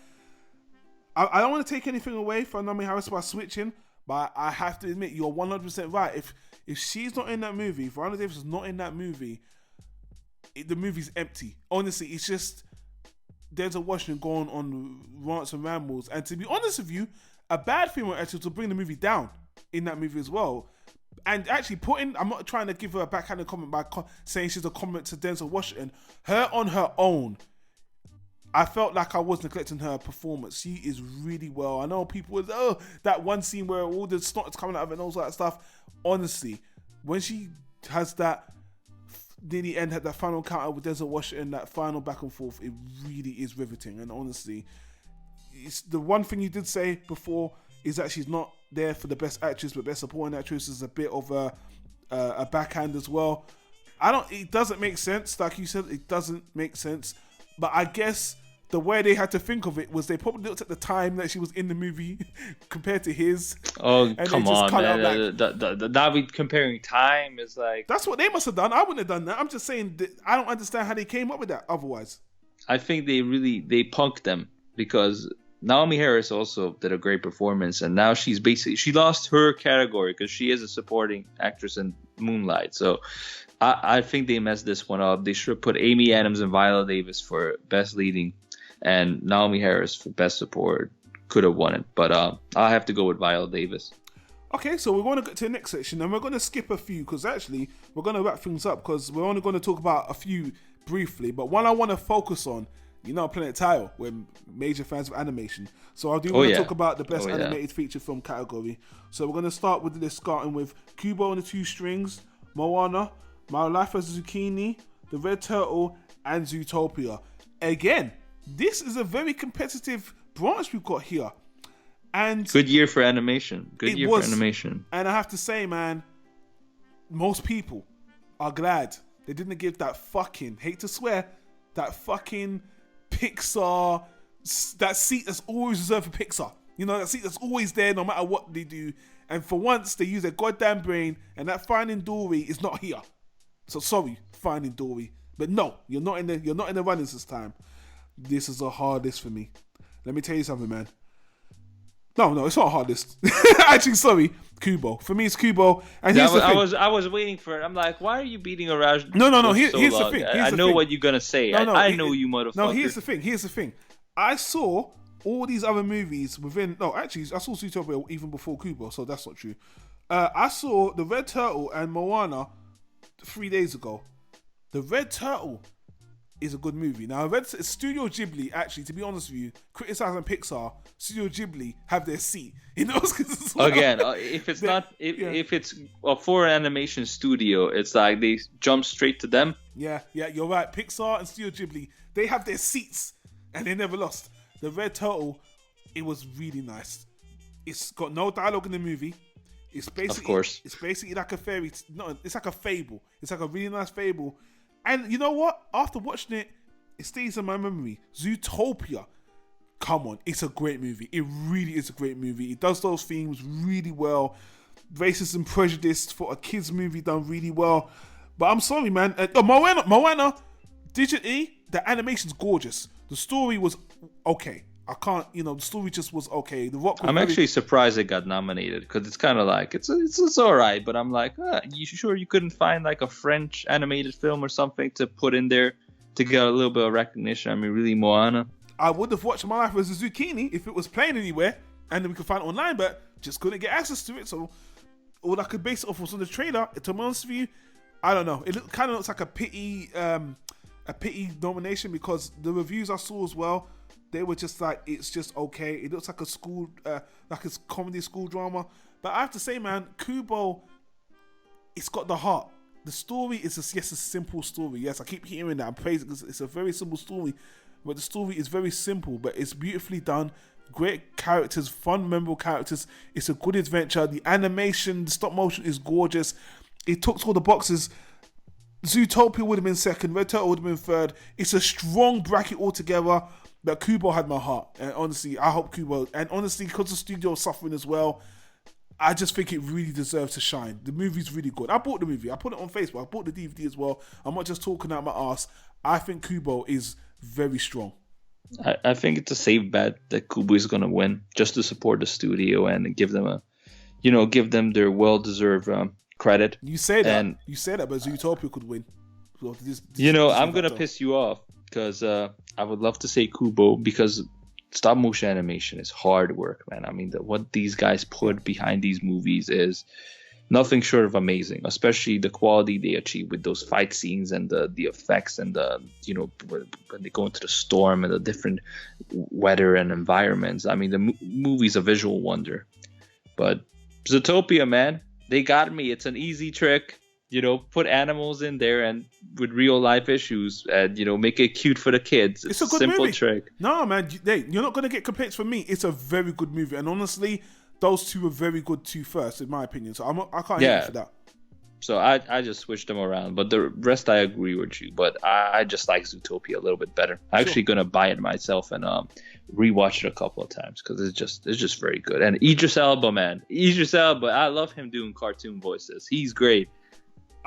I don't want to take anything away from Naomi Harris by switching, but I have to admit, you're 100% right. If she's not in that movie, if Viola Davis is not in that movie, the movie's empty. Honestly, it's just Denzel Washington going on rants and rambles, and to be honest with you, a bad thing would actually to bring the movie down in that movie as well. And actually I'm not trying to give her a backhanded comment by saying she's a comment to Denzel Washington. Her on her own, I felt like I was neglecting her performance. She is really well. I know people was, that one scene where all the snot is coming out of it and all that stuff. Honestly, when she has that near the end, had that final encounter with Denzel Washington, that final back and forth, it really is riveting. And honestly, it's the one thing you did say before is that she's not there for the best actress, but best supporting actress is a bit of a backhand as well. It doesn't make sense, like you said, it doesn't make sense. But I guess the way they had to think of it was they probably looked at the time that she was in the movie compared to his. Oh, and come on, man. Now we comparing time is like... That's what they must have done. I wouldn't have done that. I'm just saying that I don't understand how they came up with that otherwise. I think they punked them because Naomi Harris also did a great performance, and now she lost her category because she is a supporting actress in Moonlight. So I think they messed this one up. They should have put Amy Adams and Viola Davis for best leading, and Naomi Harris for best support. Could have won it, but I have to go with Viola Davis. Okay, so we're going to get to the next section, and we're going to skip a few because actually we're going to wrap things up because we're only going to talk about a few briefly. But one I want to focus on, I'm playing Tyro. We're major fans of animation. So I do want to talk about the best animated feature film category. So we're going to start with this, starting with Kubo and the Two Strings, Moana, My Life as a Zucchini, The Red Turtle, and Zootopia. Again, this is a very competitive branch we've got here. And good year for animation. For animation. And I have to say, man, most people are glad they didn't give that fucking, hate to swear, that fucking Pixar, that seat that's always reserved for Pixar. That seat that's always there no matter what they do. And for once, they use their goddamn brain, and that Finding Dory is not here. So sorry, Finding Dory. But no, you're not in the runnings this time. This is a hard list for me. Let me tell you something, man. No, it's not a hard list. Actually, sorry, Kubo. For me, it's Kubo. And here's the thing. I was waiting for it. I'm like, why are you beating around? No. Here's the thing. I know what you're gonna say. I know you, motherfucker. No, here's the thing. I saw all these other movies within. No, actually, I saw Zootopia even before Kubo, so that's not true. I saw The Red Turtle and Moana 3 days ago. The Red Turtle is a good movie. Now, Studio Ghibli, actually, to be honest with you, criticizing Pixar, Studio Ghibli have their seat in those cases. Well. Again, if it's a foreign animation studio, it's like they jump straight to them. Yeah, you're right. Pixar and Studio Ghibli, they have their seats, and they never lost. The Red Turtle, it was really nice. It's got no dialogue in the movie. It's basically, of course, it's basically like a fairy. No, it's like a fable. It's like a really nice fable. And you know what? After watching it, it stays in my memory. Zootopia. Come on, it's a great movie. It really is a great movie. It does those themes really well. Racism, prejudice for a kids movie done really well. But I'm sorry, man. Moana, digitally, the animation's gorgeous. The story was okay. The story just was okay. The Rock. I'm actually surprised it got nominated because it's kind of like it's all right, but I'm like, you sure you couldn't find like a French animated film or something to put in there to get a little bit of recognition? I mean, really, Moana. I would have watched My Life as a Zucchini if it was playing anywhere, and then we could find it online, but just couldn't get access to it. So all I could base it off was on the trailer. To be honest with you, I don't know. It kind of looks like a pity nomination because the reviews I saw as well. They were just like, it's just okay. It looks like like a comedy school drama. But I have to say, man, Kubo, it's got the heart. The story is a simple story. Yes, I keep hearing that. I'm praising it. It's a very simple story. But the story is very simple, but it's beautifully done. Great characters, fun, memorable characters. It's a good adventure. The animation, the stop motion is gorgeous. It ticks all the boxes. Zootopia would have been second. Red Turtle would have been third. It's a strong bracket altogether. But Kubo had my heart, and honestly, I hope Kubo. And honestly, because the studio is suffering as well, I just think it really deserves to shine. The movie's really good. I bought the movie. I put it on Facebook. I bought the DVD as well. I'm not just talking out my ass. I think Kubo is very strong. I think it's a safe bet that Kubo is gonna win, just to support the studio and give them their well-deserved credit. You say that, but Zootopia could win. So I'm gonna piss you off. Because I would love to say Kubo because stop motion animation is hard work, man. I mean, what these guys put behind these movies is nothing short of amazing, especially the quality they achieve with those fight scenes and the effects and when they go into the storm and the different weather and environments. I mean, the movie's a visual wonder. But Zootopia, man, they got me. It's an easy trick. Put animals in there and with real life issues and, make it cute for the kids. It's a good simple movie. Trick. No, man, you're not going to get complaints from me. It's a very good movie. And honestly, those two were very good too first, in my opinion. So I can't hate you for that. So I just switched them around. But the rest, I agree with you. But I just like Zootopia a little bit better. I'm actually going to buy it myself and rewatch it a couple of times because it's just very good. And Idris Elba, man. I love him doing cartoon voices. He's great.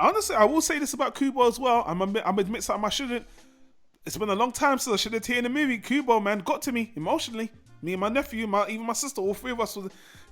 Honestly, I will say this about Kubo as well. I'm admit something I shouldn't. It's been a long time since I should have taken the movie. Kubo, man, got to me emotionally. Me and my nephew, even my sister, all three of us.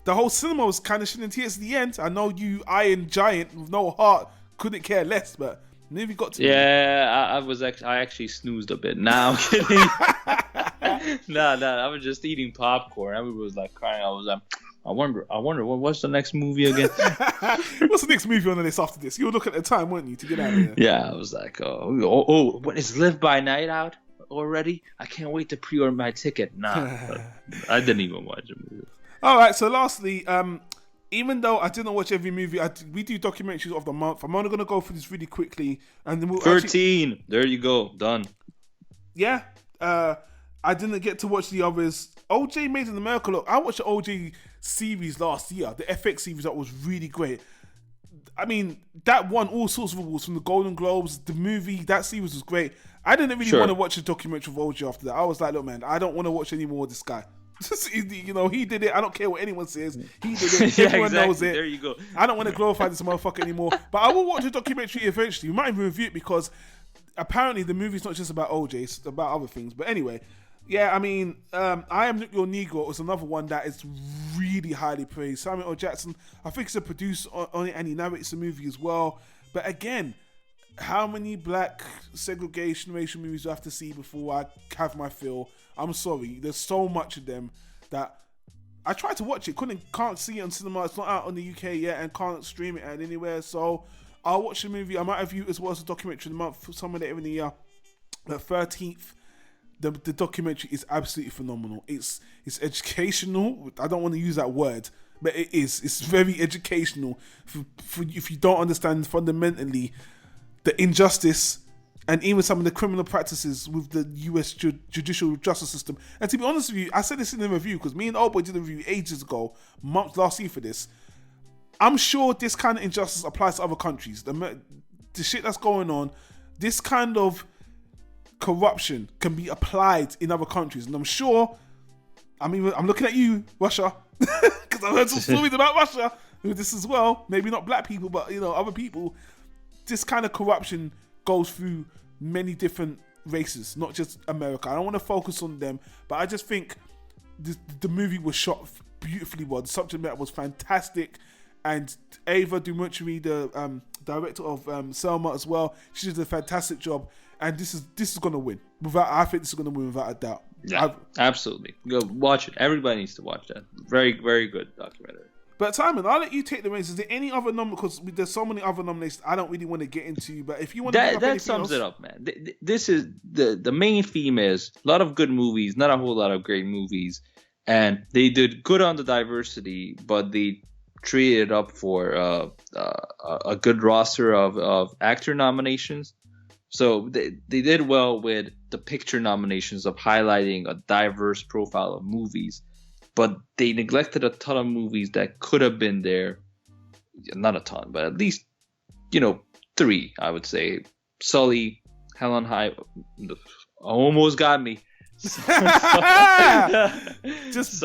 The whole cinema was kind of shedding tears at the end. I know you, Iron Giant with no heart, couldn't care less, but the movie got to me. Yeah, I actually snoozed a bit. Nah, I'm kidding. Nah, I was just eating popcorn. Everyone was like crying. I was like, I wonder what's the next movie again? What's the next movie on the list after this? You'll look at the time, won't you, to get out of here? Yeah, I was like, what is Live by Night out already? I can't wait to pre-order my ticket. Nah, I didn't even watch the movie. All right, so lastly, even though I didn't watch every movie, we do documentaries of the month. I'm only going to go through this really quickly. And then 13. There you go. Done. Yeah. I didn't get to watch the others. OJ Made in America. Look, I watched the OJ series last year, the FX series that was really great. I mean, that won all sorts of awards from the Golden Globes. The movie, that series was great. I didn't really want to watch a documentary of OJ after that. I was like, look, man, I don't want to watch any more of this guy. He did it. I don't care what anyone says. He did it. Yeah, Everyone knows it. There you go. I don't want to glorify this motherfucker anymore. But I will watch a documentary eventually. We might even review it because apparently the movie's not just about OJ, it's about other things. But anyway, yeah, I mean, I Am Your Negro is another one that is really highly praised. Samuel L. Jackson, I think he's a producer on it, and he narrates the movie as well. But again, how many black segregation racial movies do I have to see before I have my fill? I'm sorry, there's so much of them that I tried to watch it, can't see it on cinema. It's not out on the UK yet, and can't stream it at anywhere. So I'll watch the movie. I might have viewed as well as a documentary in the month, somewhere later in the year. The 13th, the documentary is absolutely phenomenal. It's educational. I don't want to use that word, but it is. It's very educational for if you don't understand fundamentally the injustice and even some of the criminal practices with the US judicial justice system. And to be honest with you, I said this in the review because me and Old Boy did a review ages ago, last year for this. I'm sure this kind of injustice applies to other countries. The shit that's going on, this kind of corruption can be applied in other countries. And I'm sure, I'm looking at you, Russia, because I've heard some stories about Russia with this as well. Maybe not black people, but other people. This kind of corruption goes through many different races, not just America. I don't want to focus on them, but I just think the movie was shot beautifully well. The subject matter was fantastic, and Ava DuMurtry, the director of Selma as well, she did a fantastic job. And this is going to win. I think this is going to win without a doubt. Yeah, absolutely. Go watch it. Everybody needs to watch that. Very, very good documentary. But Simon, I'll let you take the reins. Is there any other because there's so many other nominations I don't really want to get into. But if you want to, that sums it up, man. This is the main theme is a lot of good movies, not a whole lot of great movies, and they did good on the diversity, but they traded up for a good roster of actor nominations. So they did well with the picture nominations of highlighting a diverse profile of movies, but they neglected a ton of movies that could have been there. Not a ton, but at least, 3, I would say. Sully, Helen High, almost got me. just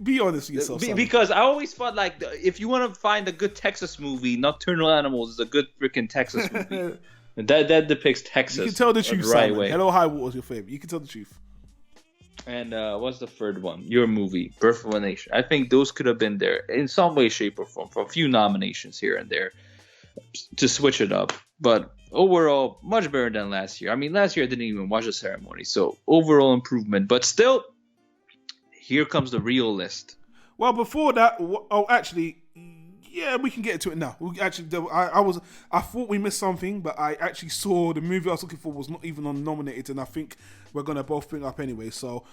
be honest with yourself. Because I always thought like if you want to find a good Texas movie, Nocturnal Animals is a good freaking Texas movie. That depicts Texas. You can tell the truth, right Simon. Way. Hello High Water is your favorite. You can tell the truth. And what's the third one? Your movie, Birth of a Nation. I think those could have been there in some way, shape, or form for a few nominations here and there to switch it up. But overall, much better than last year. I mean, last year I didn't even watch the ceremony, so overall improvement. But still, here comes the real list. Well, before that, yeah, we can get into it now. I thought we missed something, but I actually saw the movie I was looking for was not even nominated, and I think we're gonna both bring it up anyway. So,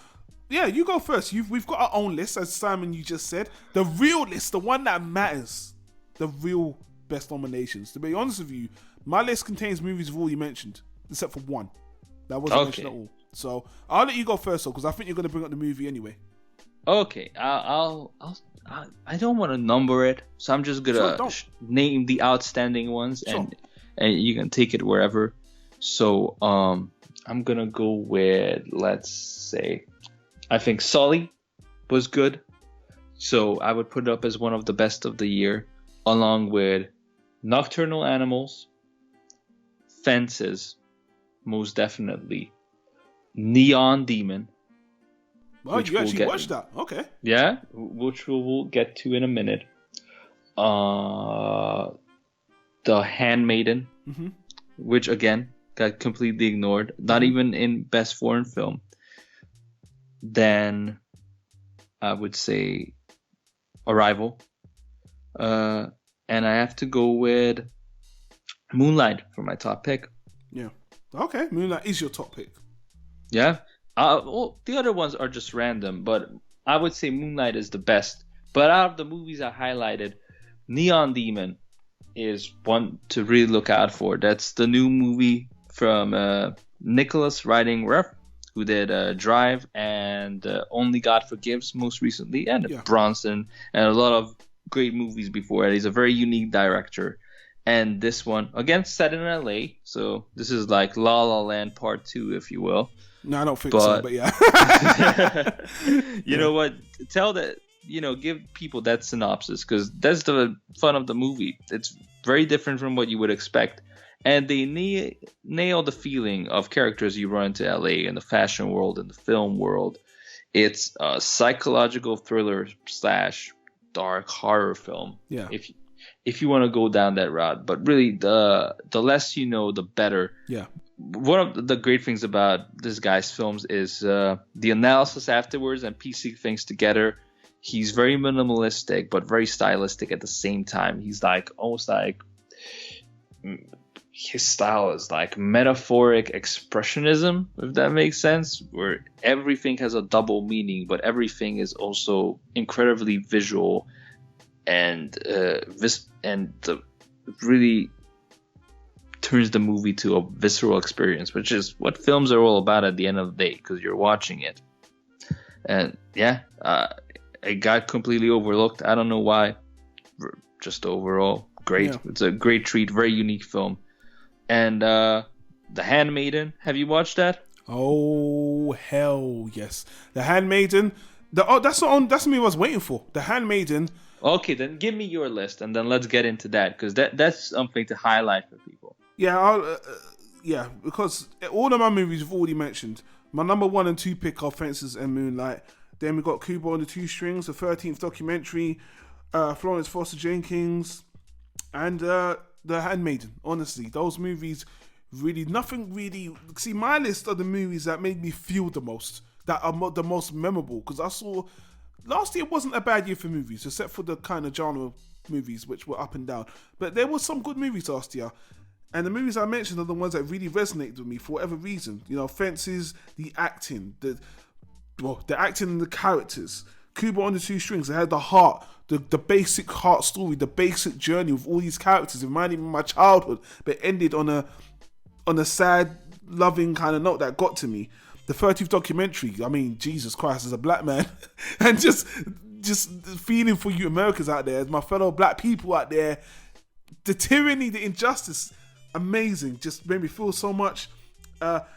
yeah, you go first. We've got our own list, as Simon you just said. The real list, the one that matters, the real best nominations. To be honest with you, my list contains movies you've already mentioned, except for one that wasn't mentioned at all. So I'll let you go first, though, because I think you're gonna bring up the movie anyway. Okay, I don't want to number it, so I'm just gonna name the outstanding ones, and you can take it wherever. So I'm gonna go with, let's say, I think Sully was good, so I would put it up as one of the best of the year, along with Nocturnal Animals, Fences, most definitely, Neon Demon. Well, you actually watched that. Okay. Yeah, which we'll get to in a minute. The Handmaiden, which again got completely ignored, not even in Best Foreign Film. Then I would say Arrival. And I have to go with Moonlight for my top pick. Yeah. Okay, Moonlight is your top pick. Yeah. Well, the other ones are just random, but I would say Moonlight is the best. But out of the movies I highlighted, Neon Demon is one to really look out for. That's the new movie from Nicholas Winding Refn, who did Drive and Only God Forgives most recently, and Bronson, and a lot of great movies before. And he's a very unique director. And this one, again, set in LA, so this is like La La Land Part 2, if you will. No, I don't think so, but yeah. You know what? Tell that, give people that synopsis, because that's the fun of the movie. It's very different from what you would expect. And they nail the feeling of characters you run into LA in the fashion world, in the film world. It's a psychological thriller / dark horror film. Yeah. If you want to go down that route, but really the less you know, the better. Yeah. One of the great things about this guy's films is the analysis afterwards and piecing things together. He's very minimalistic, but very stylistic at the same time. He's like almost like his style is like metaphoric expressionism, if that makes sense, where everything has a double meaning, but everything is also incredibly visual and really turns the movie to a visceral experience, which is what films are all about at the end of the day, because you're watching it. And yeah, it got completely overlooked. I don't know why. Just overall, great. Yeah. It's a great treat, very unique film. And The Handmaiden, have you watched that? Oh, hell yes. The Handmaiden. That's the movie I was waiting for. The Handmaiden. Okay, then give me your list, and then let's get into that, because that's something to highlight for people. Yeah, because all of my movies you've already mentioned. My number 1 and 2 pick are Fences and Moonlight. Then we got Cuba on the Two Strings, the 13th documentary, Florence Foster Jenkins, and The Handmaiden. Honestly, those movies really, nothing really. See, my list of the movies that made me feel the most, that are the most memorable, because I saw last year wasn't a bad year for movies, except for the kind of genre movies which were up and down. But there was some good movies last year. And the movies I mentioned are the ones that really resonated with me for whatever reason. You know, Fences, the acting, the acting and the characters. Cuba on the Two Strings, they had the heart, the basic heart story, the basic journey of all these characters. It reminded me of my childhood, but ended on a sad, loving kind of note that got to me. The 30th documentary, I mean, Jesus Christ, as a black man, and just feeling for you Americans out there, as my fellow black people out there, the tyranny, the injustice, amazing, just made me feel so much.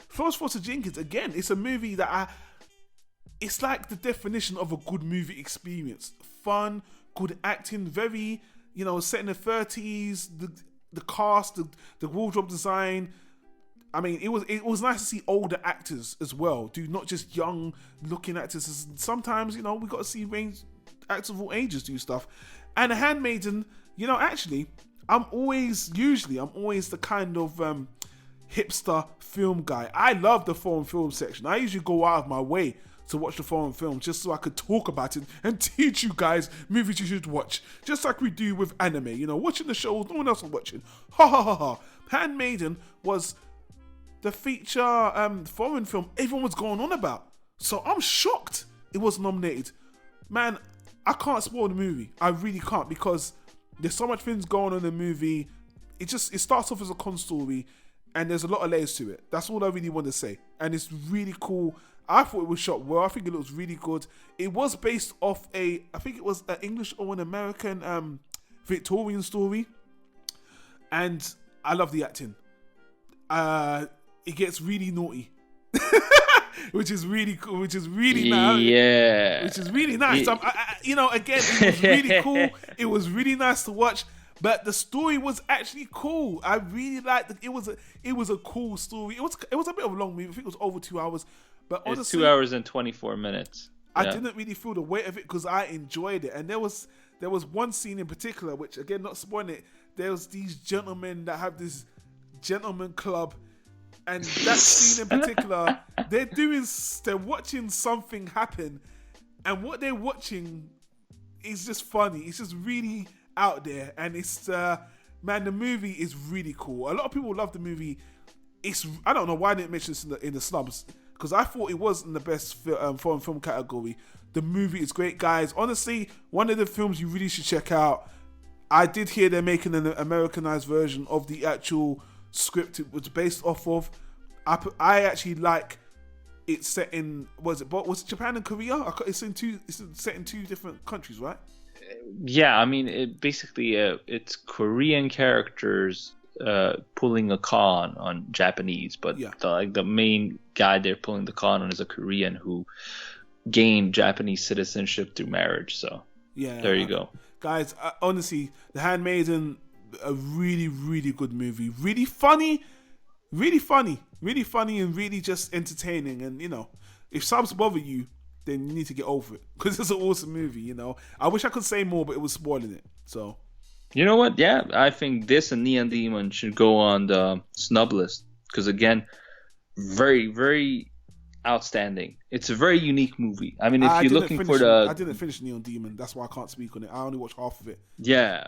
Florence Foster Jenkins, again, it's a movie that it's like the definition of a good movie experience. Fun, good acting, very, set in the 30s, the cast, the wardrobe design. I mean, it was nice to see older actors as well, dude, not just young looking actors. Sometimes, we got to see actors of all ages do stuff. And The Handmaiden, actually, I'm always the kind of hipster film guy. I love the foreign film section. I usually go out of my way to watch the foreign film just so I could talk about it and teach you guys movies you should watch, just like we do with anime. Watching the shows no one else is watching. Ha ha ha ha. Handmaiden was the feature foreign film everyone was going on about. So I'm shocked it was nominated. Man, I can't spoil the movie. I really can't, because there's so much things going on in the movie. It starts off as a con story, and there's a lot of layers to it. That's all I really want to say. And it's really cool. I thought it was shot well. I think it looks really good. It was based off I think it was an English or an American Victorian story. And I love the acting. It gets really naughty. Which is really cool. Which is really nice. Yeah. Which is really nice. Again, it was really cool. It was really nice to watch. But the story was actually cool. I really liked it. It was a cool story. It was a bit of a long movie. I think it was over 2 hours. But honestly, it's 2 hours and 24 minutes. I didn't really feel the weight of it because I enjoyed it. And there was one scene in particular, which, again, not spoiling it, there was these gentlemen that have this gentleman club. And that scene in particular, they're watching something happen. And what they're watching is just funny. It's just really out there. And it's, the movie is really cool. A lot of people love the movie. I don't know why I didn't mention this in the snubs, because I thought it was in the best foreign film category. The movie is great, guys. Honestly, one of the films you really should check out. I did hear they're making an Americanized version of the actual script it was based off of. I actually like it set in, was it Japan and Korea? It's set in 2 different countries, right? Yeah, I mean, it's Korean characters pulling a con on Japanese, but the main guy they're pulling the con on is a Korean who gained Japanese citizenship through marriage. So there you go, guys. Honestly, The Handmaiden, a really, really good movie. Really funny, and really just entertaining. And, you know, if subs bother you, then you need to get over it. Because it's an awesome movie, you know. I wish I could say more, but it was spoiling it. So... You know what? Yeah, I think this and Neon Demon should go on the snub list because, again, very, very outstanding. It's a very unique movie. I mean, if you're looking for the... I didn't finish Neon Demon. That's why I can't speak on it. I only watched half of it. Yeah,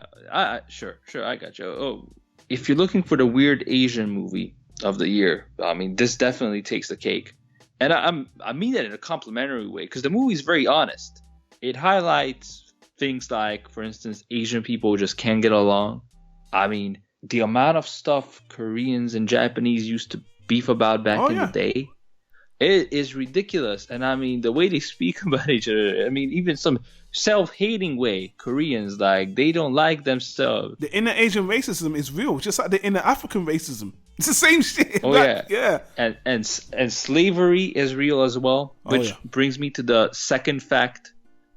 sure, I got you. Oh, if you're looking for the weird Asian movie of the year, I mean, this definitely takes the cake. And I mean that in a complimentary way because the movie's very honest. It highlights... things like, for instance, Asian people just can't get along. I mean, the amount of stuff Koreans and Japanese used to beef about back in the day, it is ridiculous. And I mean, the way they speak about each other, I mean, even some self-hating way, Koreans, like, they don't like themselves. The inner Asian racism is real, just like the inner African racism. It's the same shit. Oh, like, yeah. And slavery is real as well, which brings me to the second fact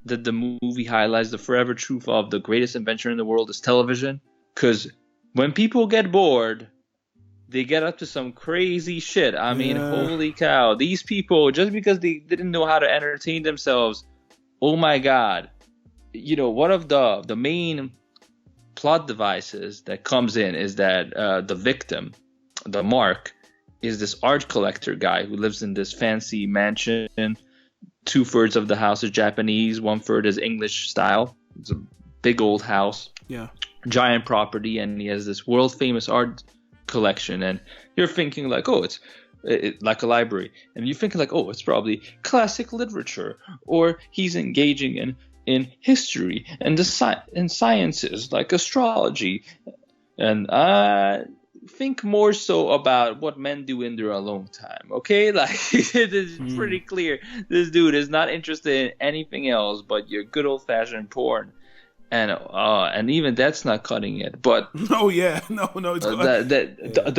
that the movie highlights: the forever truth of the greatest invention in the world is television. Because when people get bored, they get up to some crazy shit. I mean, holy cow. These people, just because they didn't know how to entertain themselves, oh my God. You know, one of the main plot devices that comes in is that the victim, the Mark, is this art collector guy who lives in this fancy mansion. 2/3 of the house is Japanese, 1/3 is English style. It's a big old house, giant property, and he has this world famous art collection. And you're thinking like, oh, it's like a library, and you're thinking like, oh, it's probably classic literature, or he's engaging in history and sciences like astrology. And think more so about what men do in their alone time, okay? Like, it is pretty clear this dude is not interested in anything else but your good old-fashioned porn. And even that's not cutting it. But no, it's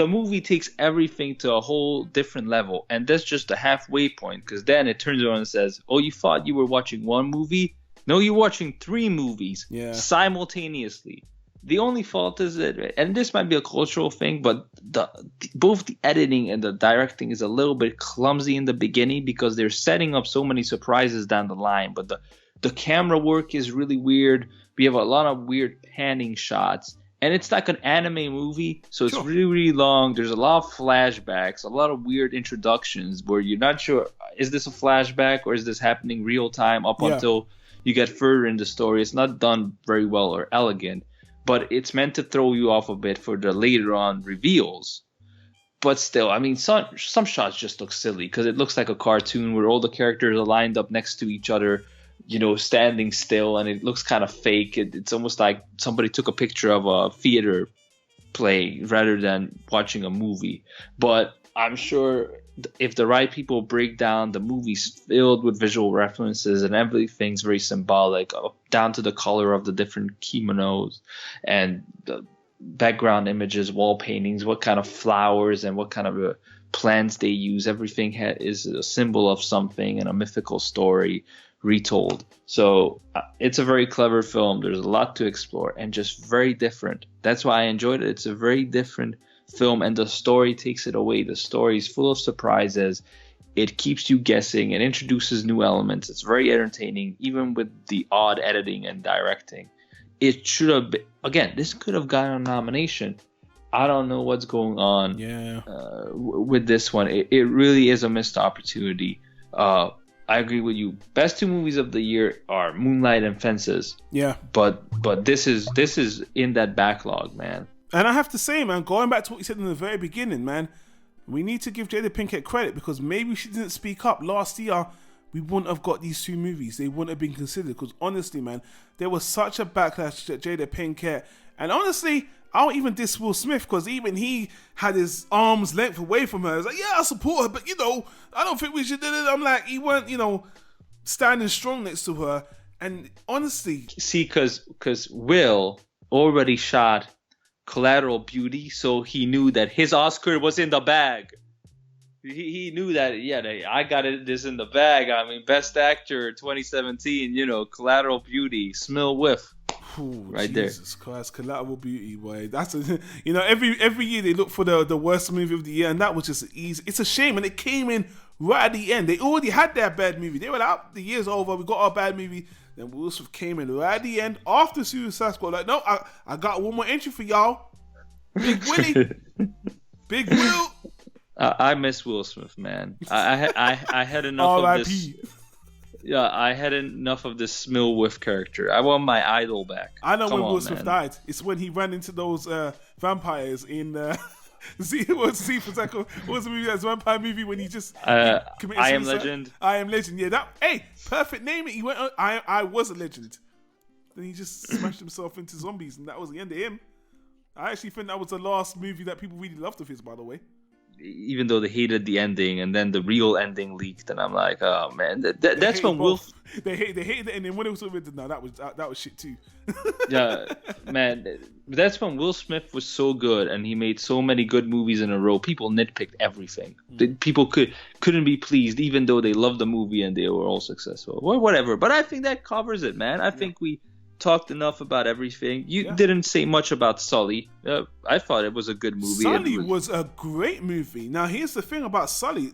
the movie takes everything to a whole different level, and that's just the halfway point, because then it turns around and says, oh, you thought you were watching one movie? No, you're watching 3 movies simultaneously. The only fault is that, and this might be a cultural thing, but both the editing and the directing is a little bit clumsy in the beginning because they're setting up so many surprises down the line. But the camera work is really weird. We have a lot of weird panning shots. And it's like an anime movie, so it's really, really long. There's a lot of flashbacks, a lot of weird introductions where you're not sure, is this a flashback or is this happening real time up until you get further in the story. It's not done very well or elegant. But it's meant to throw you off a bit for the later on reveals. But still, I mean, some shots just look silly because it looks like a cartoon where all the characters are lined up next to each other, you know, standing still, and it looks kind of fake. It's almost like somebody took a picture of a theater play rather than watching a movie. But I'm sure if the right people break down, the movie's filled with visual references and everything's very symbolic, down to the color of the different kimonos and the background images, wall paintings, what kind of flowers and what kind of plants they use. Everything is a symbol of something and a mythical story retold. So it's a very clever film. There's a lot to explore and just very different. That's why I enjoyed it. It's a very different film, and the story takes it away. The story is full of surprises. It keeps you guessing and introduces new elements. It's very entertaining, even with the odd editing and directing. It should have been, again, this could have gotten a nomination. I don't know what's going on with this one. It really is a missed opportunity. I agree with you. Best 2 movies of the year are Moonlight and Fences. Yeah. But this is in that backlog, man. And I have to say, man, going back to what you said in the very beginning, man, we need to give Jada Pinkett credit because maybe she didn't speak up last year. We wouldn't have got these 2 movies. They wouldn't have been considered because honestly, man, there was such a backlash to Jada Pinkett. And honestly, I don't even diss Will Smith because even he had his arm's length away from her. He was like, yeah, I support her, but, you know, I don't think we should do it. I'm like, he weren't, you know, standing strong next to her. And honestly... See, because Will already shot Collateral Beauty, so he knew that his Oscar was in the bag. He knew that, I got this in the bag. I mean, Best Actor 2017, you know, Collateral Beauty, Smell Whiff. Ooh, right Jesus Christ, Collateral Beauty, boy. That's every year they look for the worst movie of the year, and that was just easy. It's a shame, and it came in right at the end. They already had their bad movie. They were like, the year's over, we got our bad movie. Then Will Smith came in right at the end after Suicide Squad. Like, no, I got one more entry for y'all. Big Willie, Big Will. I miss Will Smith, man. I had enough of this. Yeah, I had enough of this Smil Whiff character. I want my idol back. I know when Will Smith died. It's when he ran into those vampires in. What was the movie? That's vampire movie when he just committed I Am suicide? Legend. I Am Legend. Yeah, perfect name. He went. I was a legend. Then he just smashed himself into zombies, and that was the end of him. I actually think that was the last movie that people really loved of his, by the way. Even though they hated the ending, and then the real ending leaked, and I'm like, oh man, that's when they hated it, and then when it was over, no, that was shit too. Yeah, man, that's when Will Smith was so good, and he made so many good movies in a row. People nitpicked everything. People couldn't be pleased, even though they loved the movie and they were all successful. Well, whatever. But I think that covers it, man. I think we talked enough about everything. You didn't say much about Sully. I thought it was a good movie. Sully was a great movie. Now, here's the thing about Sully.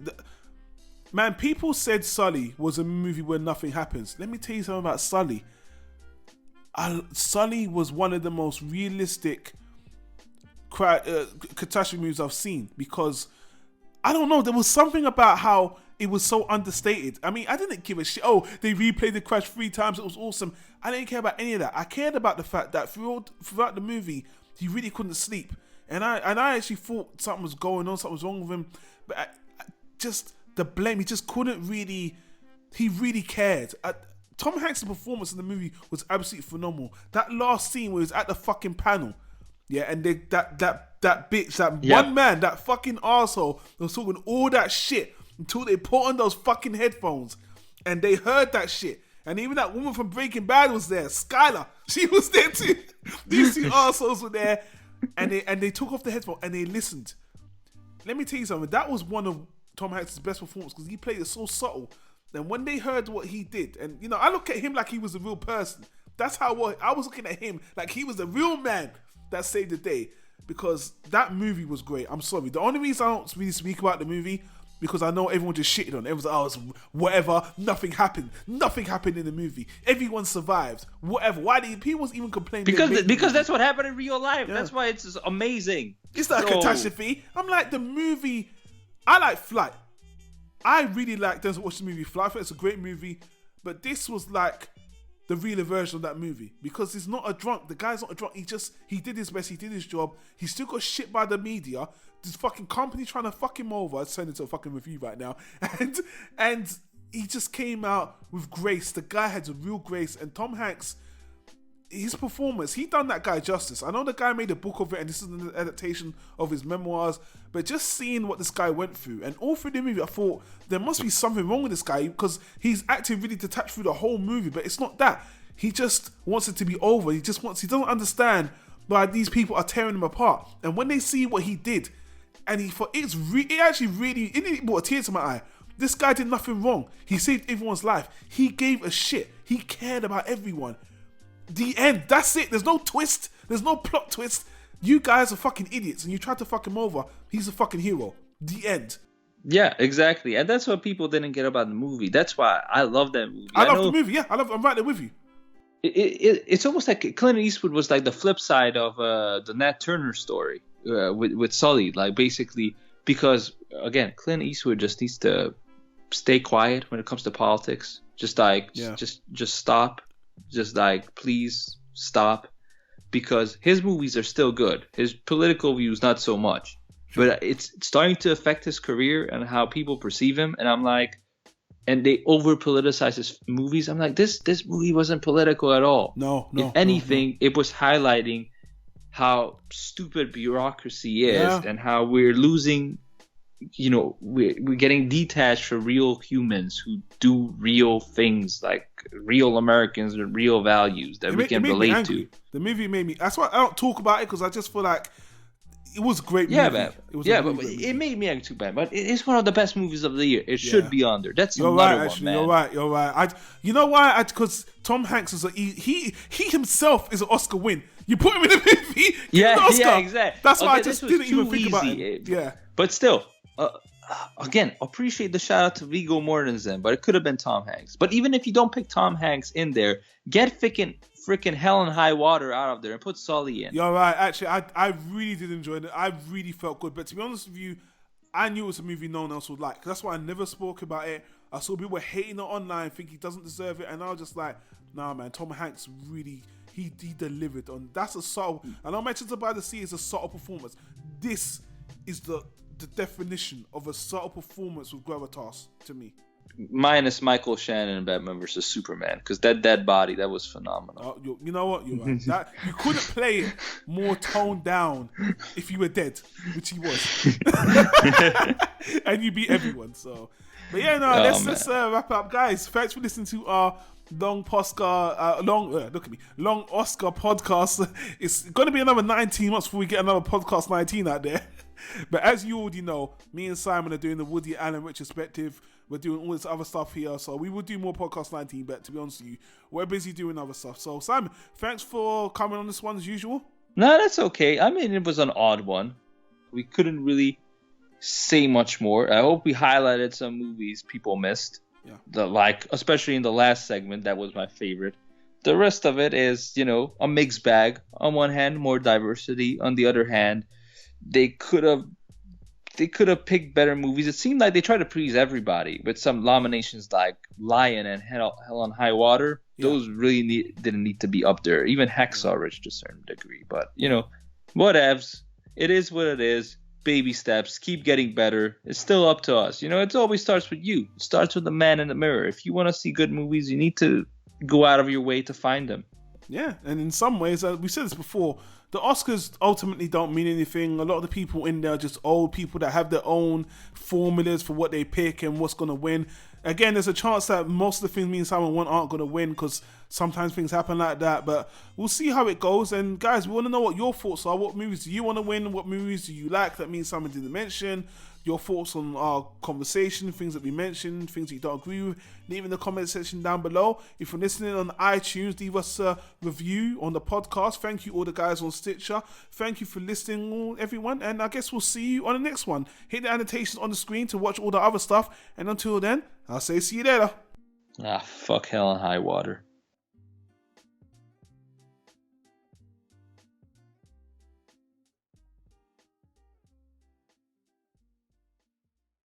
Man, people said Sully was a movie where nothing happens. Let me tell you something about Sully. Sully was one of the most realistic catastrophe movies I've seen, because I don't know, there was something about how it was so understated. I mean, I didn't give a shit. Oh, they replayed the crash 3 times. It was awesome. I didn't care about any of that. I cared about the fact that throughout the movie, he really couldn't sleep. And I actually thought something was going on, something was wrong with him. But just the blame, he just couldn't really, he really cared. Tom Hanks' performance in the movie was absolutely phenomenal. That last scene where he was at the fucking panel, yeah, and that bitch, one man, that fucking arsehole, was talking all that shit until they put on those fucking headphones and they heard that shit. And even that woman from Breaking Bad was there, Skylar. She was there too. These two arseholes were there, and they took off the headphone and they listened. Let me tell you something. That was one of Tom Hanks' best performances, because he played it so subtle. And when they heard what he did, and I look at him like he was a real person. That's how I was looking at him, like he was the real man that saved the day. Because that movie was great. I'm sorry. The only reason I don't really speak about the movie, because I know everyone just shitted on it. Everyone's like, oh, it's whatever. Nothing happened. Nothing happened in the movie. Everyone survived. Whatever. Why did people even complain? Because that's what happened in real life. Yeah. That's why it's just amazing. It's not a catastrophe. I'm like, the movie. I like Flight. I really like Denzel Washington's movie Flight. I think it's a great movie. But this was like the real version of that movie, because he's not a drunk. The guy's not a drunk. He did his best. He did his job. He still got shit by the media. This fucking company trying to fuck him over. It's turned into a fucking review right now. And he just came out with grace. The guy had a real grace. And Tom Hanks, his performance, he done that guy justice. I know the guy made a book of it, and this is an adaptation of his memoirs, but just seeing what this guy went through, and all through the movie, I thought there must be something wrong with this guy, because he's acting really detached through the whole movie, but it's not that. He just wants it to be over. He doesn't understand why these people are tearing him apart. And when they see what he did, and it brought a tear to my eye. This guy did nothing wrong. He saved everyone's life. He gave a shit. He cared about everyone. The end. That's it. There's no twist. There's no plot twist. You guys are fucking idiots, and you tried to fuck him over. He's a fucking hero. The end. Yeah, exactly. And that's what people didn't get about the movie. That's why I love that movie. I love the movie. Yeah, I'm right there with you. It's almost like Clint Eastwood was like the flip side of the Nat Turner story with Sully. Like, basically, because again, Clint Eastwood just needs to stay quiet when it comes to politics. Just stop. Just like, please stop, because his movies are still good. His political views, not so much, but it's starting to affect his career and how people perceive him. And I'm like, and they over politicize his movies. I'm like, this movie wasn't political at all. No. If anything, it was highlighting how stupid bureaucracy is and how we're losing. We're getting detached from real humans who do real things, like real Americans with real values that we can relate to. The movie made me. That's why I don't talk about it, because I just feel like it was a great movie. Yeah, man. It was but it made me angry too bad. But it's one of the best movies of the year. It should be on there. That's another one, man. You're right. You know why? Because Tom Hanks is he himself is an Oscar win. You put him in a movie, yeah, exactly. That's why I just didn't even think about it. Yeah, but still, again, appreciate the shout out to Viggo Mortensen, but it could have been Tom Hanks. But even if you don't pick Tom Hanks in there, get freaking Hell and High Water out of there and put Sully in. You're right. Actually, I really did enjoy it. I really felt good. But to be honest with you, I knew it was a movie no one else would like. That's why I never spoke about it. I saw people hating it online, think he doesn't deserve it, and I was just like, nah, man. Tom Hanks really. He delivered on. That's a subtle. And I mentioned By the Sea is a subtle performance. This is the definition of a subtle performance with gravitas to me. Minus Michael Shannon in Batman vs Superman, because that dead body, that was phenomenal. You know what? You're right. That you couldn't play it more toned down if you were dead, which he was, and you beat everyone. So, but yeah, no. Let's wrap up, guys. Thanks for listening to our long Oscar podcast. It's going to be another 19 months before we get another podcast 19 out there. But as you already know, me and Simon are doing the Woody Allen retrospective. We're doing all this other stuff here, so we will do more podcast 19. But to be honest with you, we're busy doing other stuff. So Simon, thanks for coming on this one as usual. No, that's okay. I mean, it was an odd one. We couldn't really say much more. I hope we highlighted some movies people missed. Yeah. Especially in the last segment, that was my favorite. The rest of it is, a mixed bag. On one hand, more diversity. On the other hand, they could have picked better movies. It seemed like they tried to please everybody with some nominations like Lion and Hell on High Water. Yeah. Those really didn't need to be up there. Even Hacksaw Ridge to a certain degree. But, whatevs. It is what it is. Baby steps, keep getting better. It's still up to us. It always starts with you. It starts with the man in the mirror. If you want to see good movies, you need to go out of your way to find them. Yeah, and in some ways, we said this before, the Oscars ultimately don't mean anything. A lot of the people in there are just old people that have their own formulas for what they pick and what's going to win. Again, there's a chance that most of the things me and Simon want aren't going to win because sometimes things happen like that. But we'll see how it goes. And guys, we want to know what your thoughts are. What movies do you want to win? What movies do you like that means Simon didn't mention? Your thoughts on our conversation, things that we mentioned, things that you don't agree with, leave in the comment section down below. If you're listening on iTunes, leave us a review on the podcast. Thank you all the guys on Stitcher. Thank you for listening, everyone. And I guess we'll see you on the next one. Hit the annotations on the screen to watch all the other stuff. And until then, I'll say see you later. Fuck Hell and High Water.